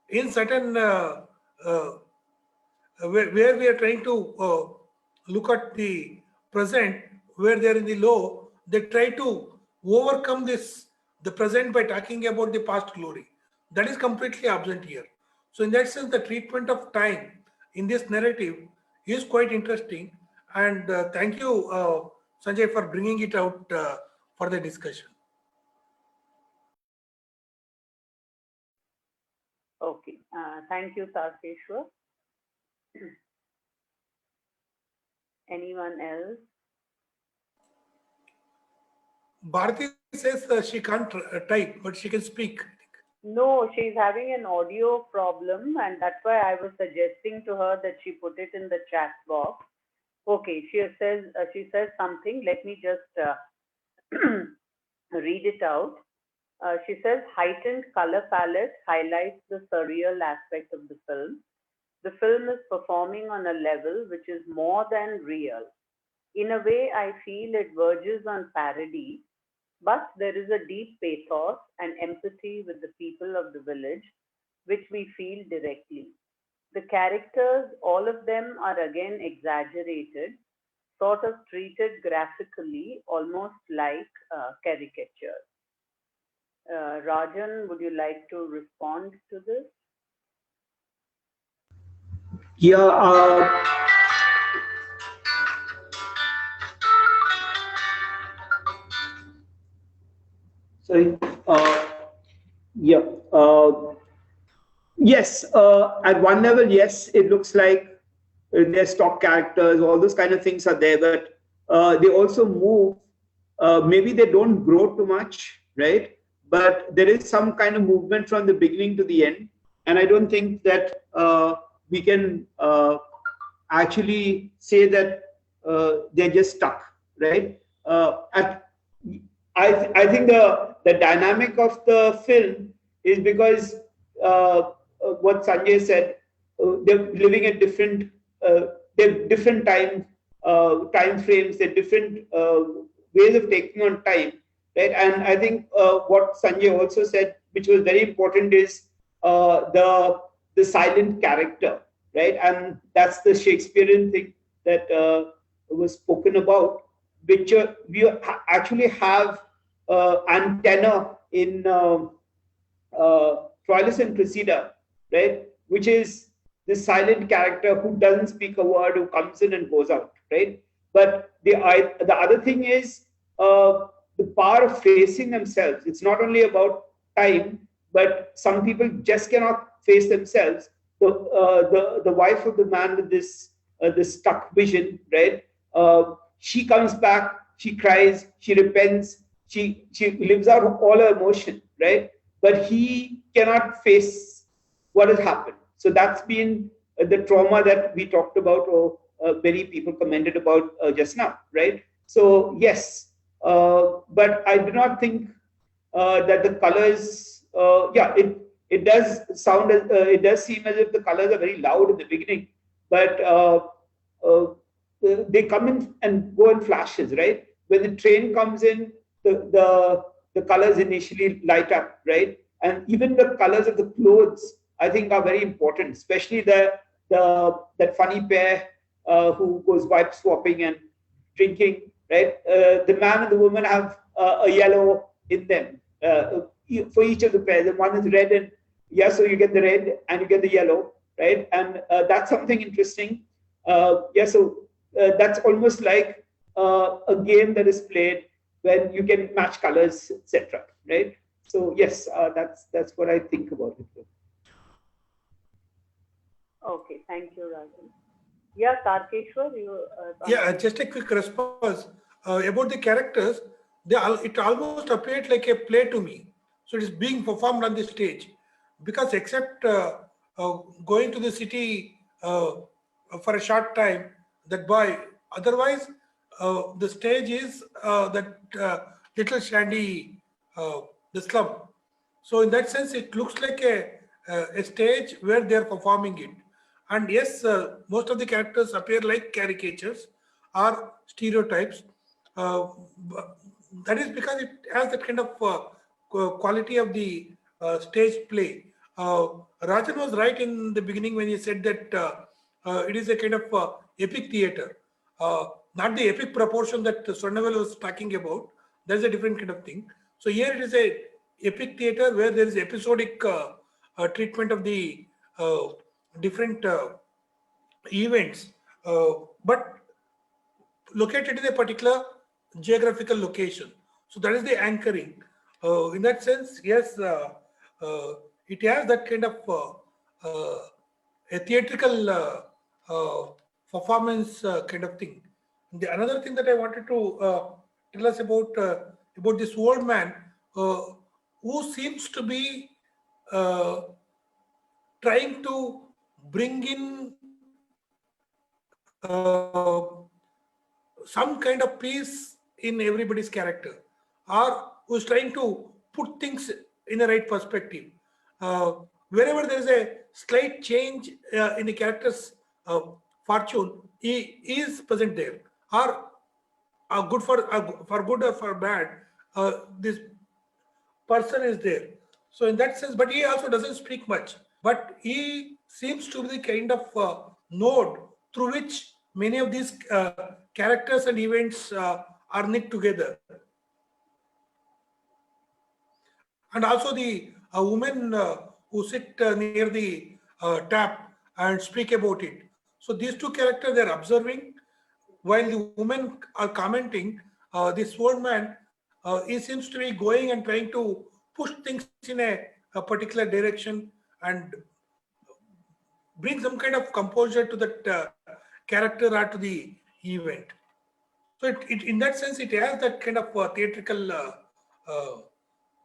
in certain uh, where we are trying to look at the present, where they are in the low, they try to overcome the present by talking about the past glory. That is completely absent here. So in that sense, the treatment of time in this narrative is quite interesting. And thank you, Sanjay, for bringing it out for the discussion. Okay. Thank you, Tarkeshwar. Anyone else? Bharati says she can't type, but she can speak. No, she's having an audio problem, and that's why I was suggesting to her that she put it in the chat box. Okay, she says something. Let me just read it out. She says heightened color palette highlights the surreal aspect of the film. The film is performing on a level which is more than real. In a way, I feel it verges on parody, but there is a deep pathos and empathy with the people of the village, which we feel directly. The characters, all of them are again exaggerated, sort of treated graphically, almost like caricatures. Rajan, would you like to respond to this? Yeah, sorry. Yeah. Yes, at one level, yes, it looks like their stock characters, all those kind of things are there, but they also move. Maybe they don't grow too much, right? But there is some kind of movement from the beginning to the end, and I don't think that we can actually say that they're just stuck, right? I think the dynamic of the film is because what Sanjay said, they're living at uh, different time frames, they're different ways of taking on time, right? And I think what Sanjay also said, which was very important, is the silent character, right? And that's the Shakespearean thing that was spoken about, which we actually have antenna in Troilus and Cressida, right? Which is the silent character who doesn't speak a word, who comes in and goes out, right? But the other thing is the power of facing themselves. It's not only about time, but some people just cannot face themselves. The wife of the man with this stuck vision, right? She comes back, she cries, she repents, she lives out all her emotion, right? But he cannot face what has happened. So that's been the trauma that we talked about, or many people commented about just now, right? So yes, but I do not think that the colors, yeah, it does sound, it does seem as if the colors are very loud in the beginning, but uh, they come in and go in flashes, right? When the train comes in, the colors initially light up, right? And even the colors of the clothes, I think, are very important, especially the that funny pair who goes wife swapping and drinking, right? The man and the woman have a yellow in them for each of the pairs. And one is red, and yeah, so you get the red and you get the yellow. right? And that's something interesting. Yeah, so that's almost like a game that is played when you can match colors, etc. Right? So yes, that's what I think about it. Okay, thank you, Rajan. Yeah, Tarkeshwar, you Yeah, just a quick response about the characters. It almost appeared like a play to me. So it is being performed on the stage, because except going to the city for a short time, that boy. Otherwise, the stage is that little shandy, uh, the slum. So in that sense, it looks like a stage where they are performing it. And yes, most of the characters appear like caricatures or stereotypes. Uh, that is because it has that kind of quality of the stage play. Rajan was right in the beginning when he said that it is a kind of epic theater. Not the epic proportion that Swarnavel was talking about. That's a different kind of thing. So here it is a epic theater where there is episodic treatment of the different events, but located in a particular geographical location. So that is the anchoring. In that sense, yes, it has that kind of a theatrical uh, performance kind of thing. Another thing that I wanted to tell us about this old man uh, who seems to be uh, trying to bring in some kind of peace in everybody's character, or who's trying to put things in the right perspective. Uh, Wherever there is a slight change in the character's fortune, he is present there. Or for good or for bad, this person is there. So in that sense, but he also doesn't speak much. But he seems to be the kind of node through which many of these characters and events are knit together. And also the women who sit near the tap and speak about it. So these two characters, they're observing while the women are commenting. This old man, he seems to be going and trying to push things in a particular direction and bring some kind of composure to that character or to the event. So in that sense, it has that kind of theatrical uh,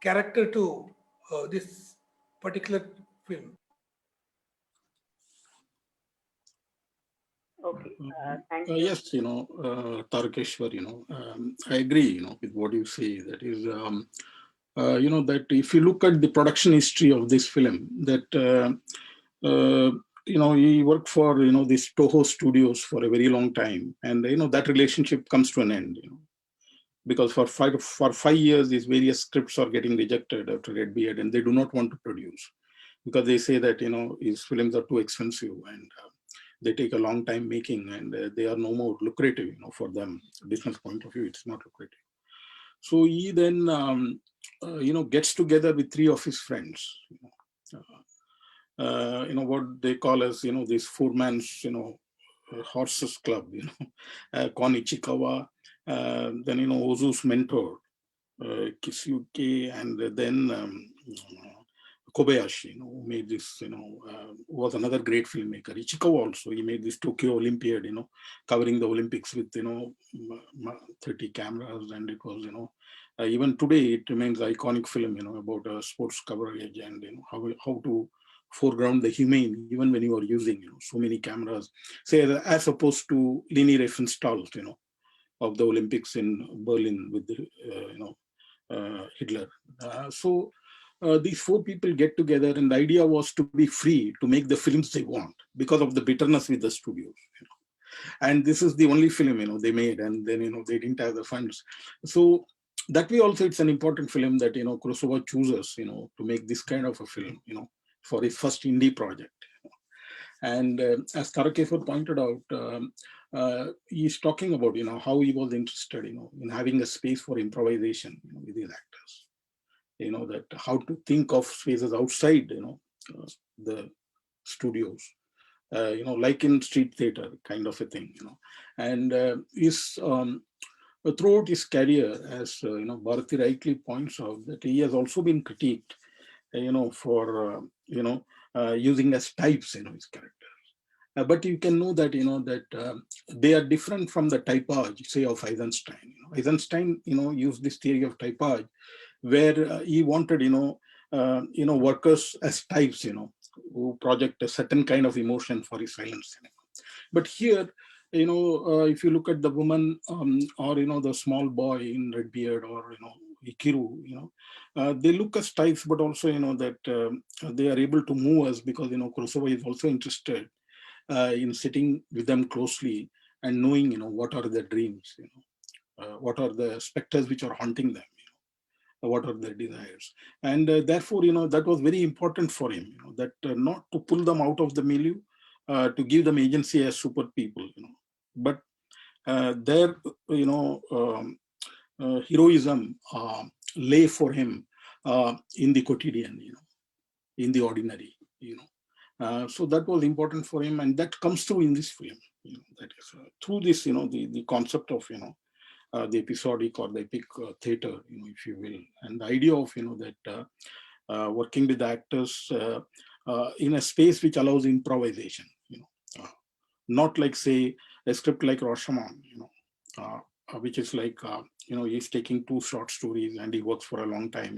character to this particular film. okay, thank you. Yes, Tarkeshwar, I agree, with what you say. That is, that if you look at the production history of this film, that, he worked for, these Toho studios for a very long time. And, that relationship comes to an end, because for 5 years, these various scripts are getting rejected after Red Beard, and they do not want to produce because they say that, his films are too expensive and they take a long time making, and they are no more lucrative, for them. Business point of view, it's not lucrative. So he then, gets together with three of his friends, what they call as, this four-man's, horses club, Kon Ichikawa, then, Ozu's mentor, Kisuke, and then Kobayashi, who made this, was another great filmmaker. Ichikawa also, he made this Tokyo Olympiad, covering the Olympics with, 30 cameras, and it was, even today it remains iconic film, about sports coverage and, how to foreground the humane, even when you are using, so many cameras, say, as opposed to Leni Riefenstahl, of the Olympics in Berlin with the, Hitler. These four people get together, and the idea was to be free to make the films they want because of the bitterness with the studios. And this is the only film, they made, and then, they didn't have the funds. So that way also, it's an important film that, Kurosawa chooses, to make this kind of a film, for his first indie project. And as Tarakeshwar pointed out, he's talking about, how he was interested, in having a space for improvisation, with his actors. That how to think of spaces outside, the studios like in street theater kind of a thing, and throughout his career, as Bharati rightly points out, that he has also been critiqued, for using as types, his characters. But you can know that they are different from the typage, say, of Eisenstein. Eisenstein, used this theory of typage, where he wanted, workers as types, who project a certain kind of emotion for his silence. But here, if you look at the woman, or the small boy in red beard, or Ikiru, they look as types, but also that they are able to move us, because Kurosawa is also interested in sitting with them closely and knowing what are their dreams, what are the specters which are haunting them, what are their desires. And therefore that was very important for him, that not to pull them out of the milieu, to give them agency as super people, but their heroism lay for him in the quotidian, in the ordinary, so that was important for him, and that comes through in this film. That is through this, the concept of the episodic or the epic theater, if you will, and the idea of that working with the actors in a space which allows improvisation, not like, say, a script like Rashomon, which is like he's taking two short stories and he works for a long time,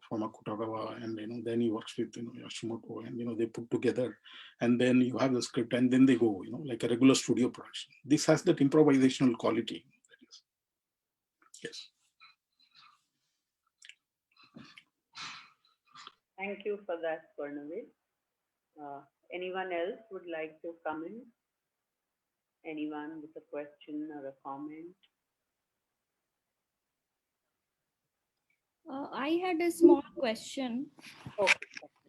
from Akutagawa, and then he works with Yashimoto, and they put together, and then you have the script, and then they go, like a regular studio production. This has that improvisational quality. Yes. Thank you for that, Purnavit. Anyone else would like to come in? Anyone with a question or a comment? I had a small question Okay.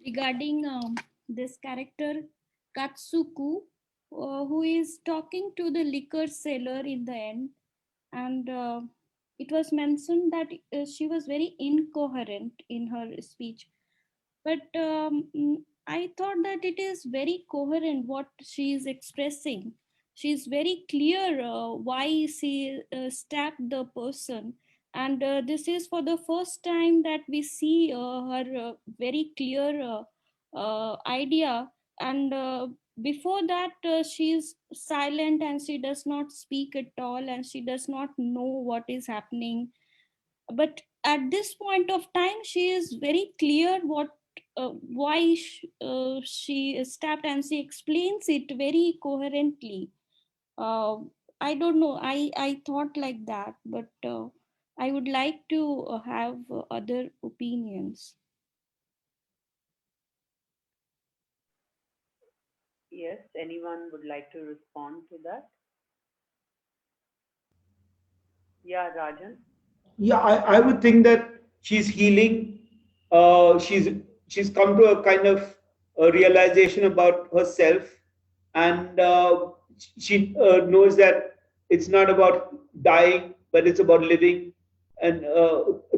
regarding this character Katsuku, who is talking to the liquor seller in the end, and it was mentioned that she was very incoherent in her speech. But I thought that it is very coherent what she is expressing. She's very clear why she stabbed the person, and this is for the first time that we see her very clear idea. And before that, she is silent and she does not speak at all, and she does not know what is happening. But at this point of time she is very clear what why she is stabbed, and she explains it very coherently. uh, I don't know, I thought like that, but I would like to have other opinions. Yes, anyone would like to respond to that? Yeah, Rajan. Yeah, I would think that she's healing. She's come to a kind of a realization about herself, and she knows that it's not about dying, but it's about living, and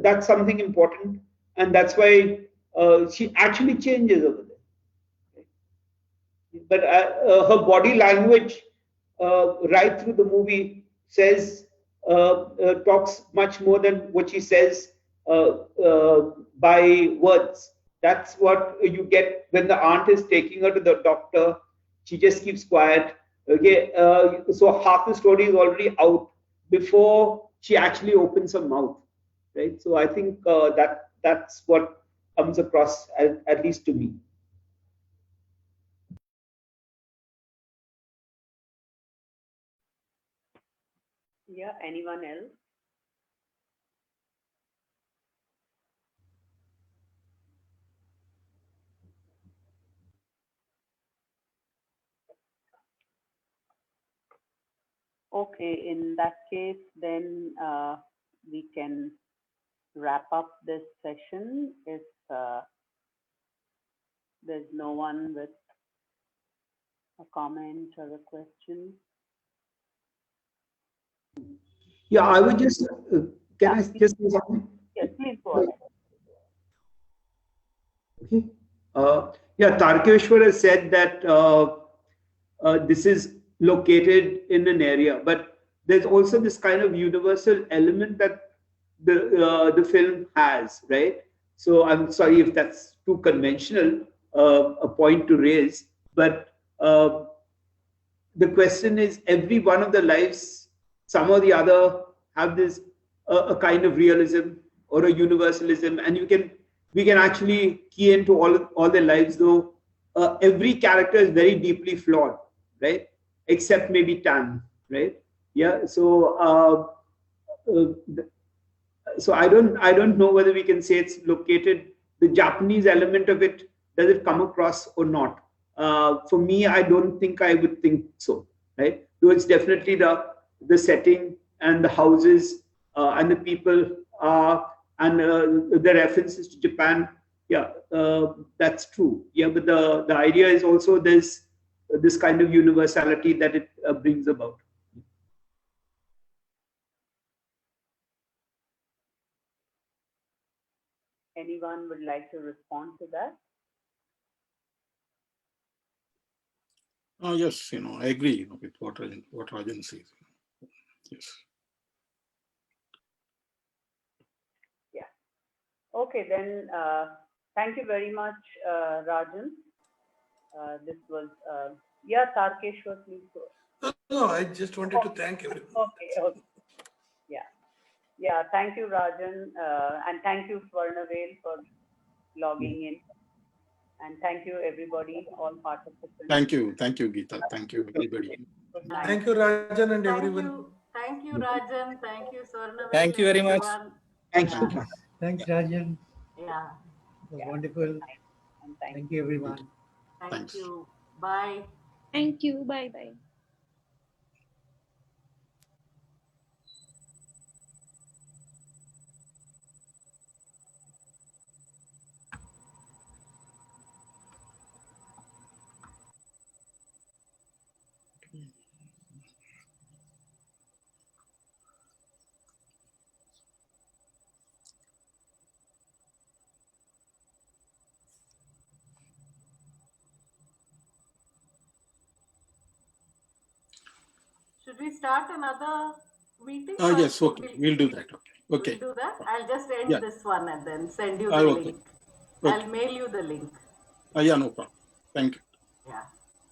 that's something important, and that's why she actually changes over there. But her body language right through the movie says talks much more than what she says by words. That's what you get when the aunt is taking her to the doctor. She just keeps quiet. Okay, so half the story is already out before she actually opens her mouth, right? So I think that's what comes across, at least to me. Yeah, anyone else? Okay, in that case, then we can wrap up this session if there's no one with a comment or a question. Yeah, I would just, can I just say something? Yes, please go ahead. Okay. Yeah, Tarkeshwar has said that this is located in an area, but there's also this kind of universal element that the film has, right? So I'm sorry if that's too conventional a point to raise, but the question is every one of the lives, some or the other, have this a kind of realism or a universalism, and we can actually key into all their lives, though every character is very deeply flawed, right? Except maybe Tan, right? Yeah. Uh, so I don't know whether we can say it's located. The Japanese element of it, does it come across or not? For me, I don't think I would think so, right? Though it's definitely the setting and the houses and the people and the references to Japan. Yeah, that's true. Yeah, but the idea is also this kind of universality that it brings about. Anyone would like to respond to that? Yes, I agree with what Rajan says. Yes. Yeah. Okay, then thank you very much, Rajan. This was, yeah, Tarkeshwar, please go. No, I just wanted to thank everyone. Okay. Yeah. Yeah, thank you, Rajan. And thank you, Swarnavel, for logging in. And thank you, everybody, all participants. Thank you, Geeta. Thank you, everybody. Good night. Thank you, Rajan, and everyone. Thank you, Rajan. Thank you, Swarnavel. Thank you very much. Thank you. Thanks, Rajan. Yeah. It was wonderful. And Thank you, everyone. Thank Thanks. you. Bye. Thank you. Bye bye. Should we start another meeting? Yes, okay. We'll do that. Okay. We'll do that. I'll just end this one and then send you the Okay. link. I'll mail you the link. Yeah, no problem. Thank you. Yeah.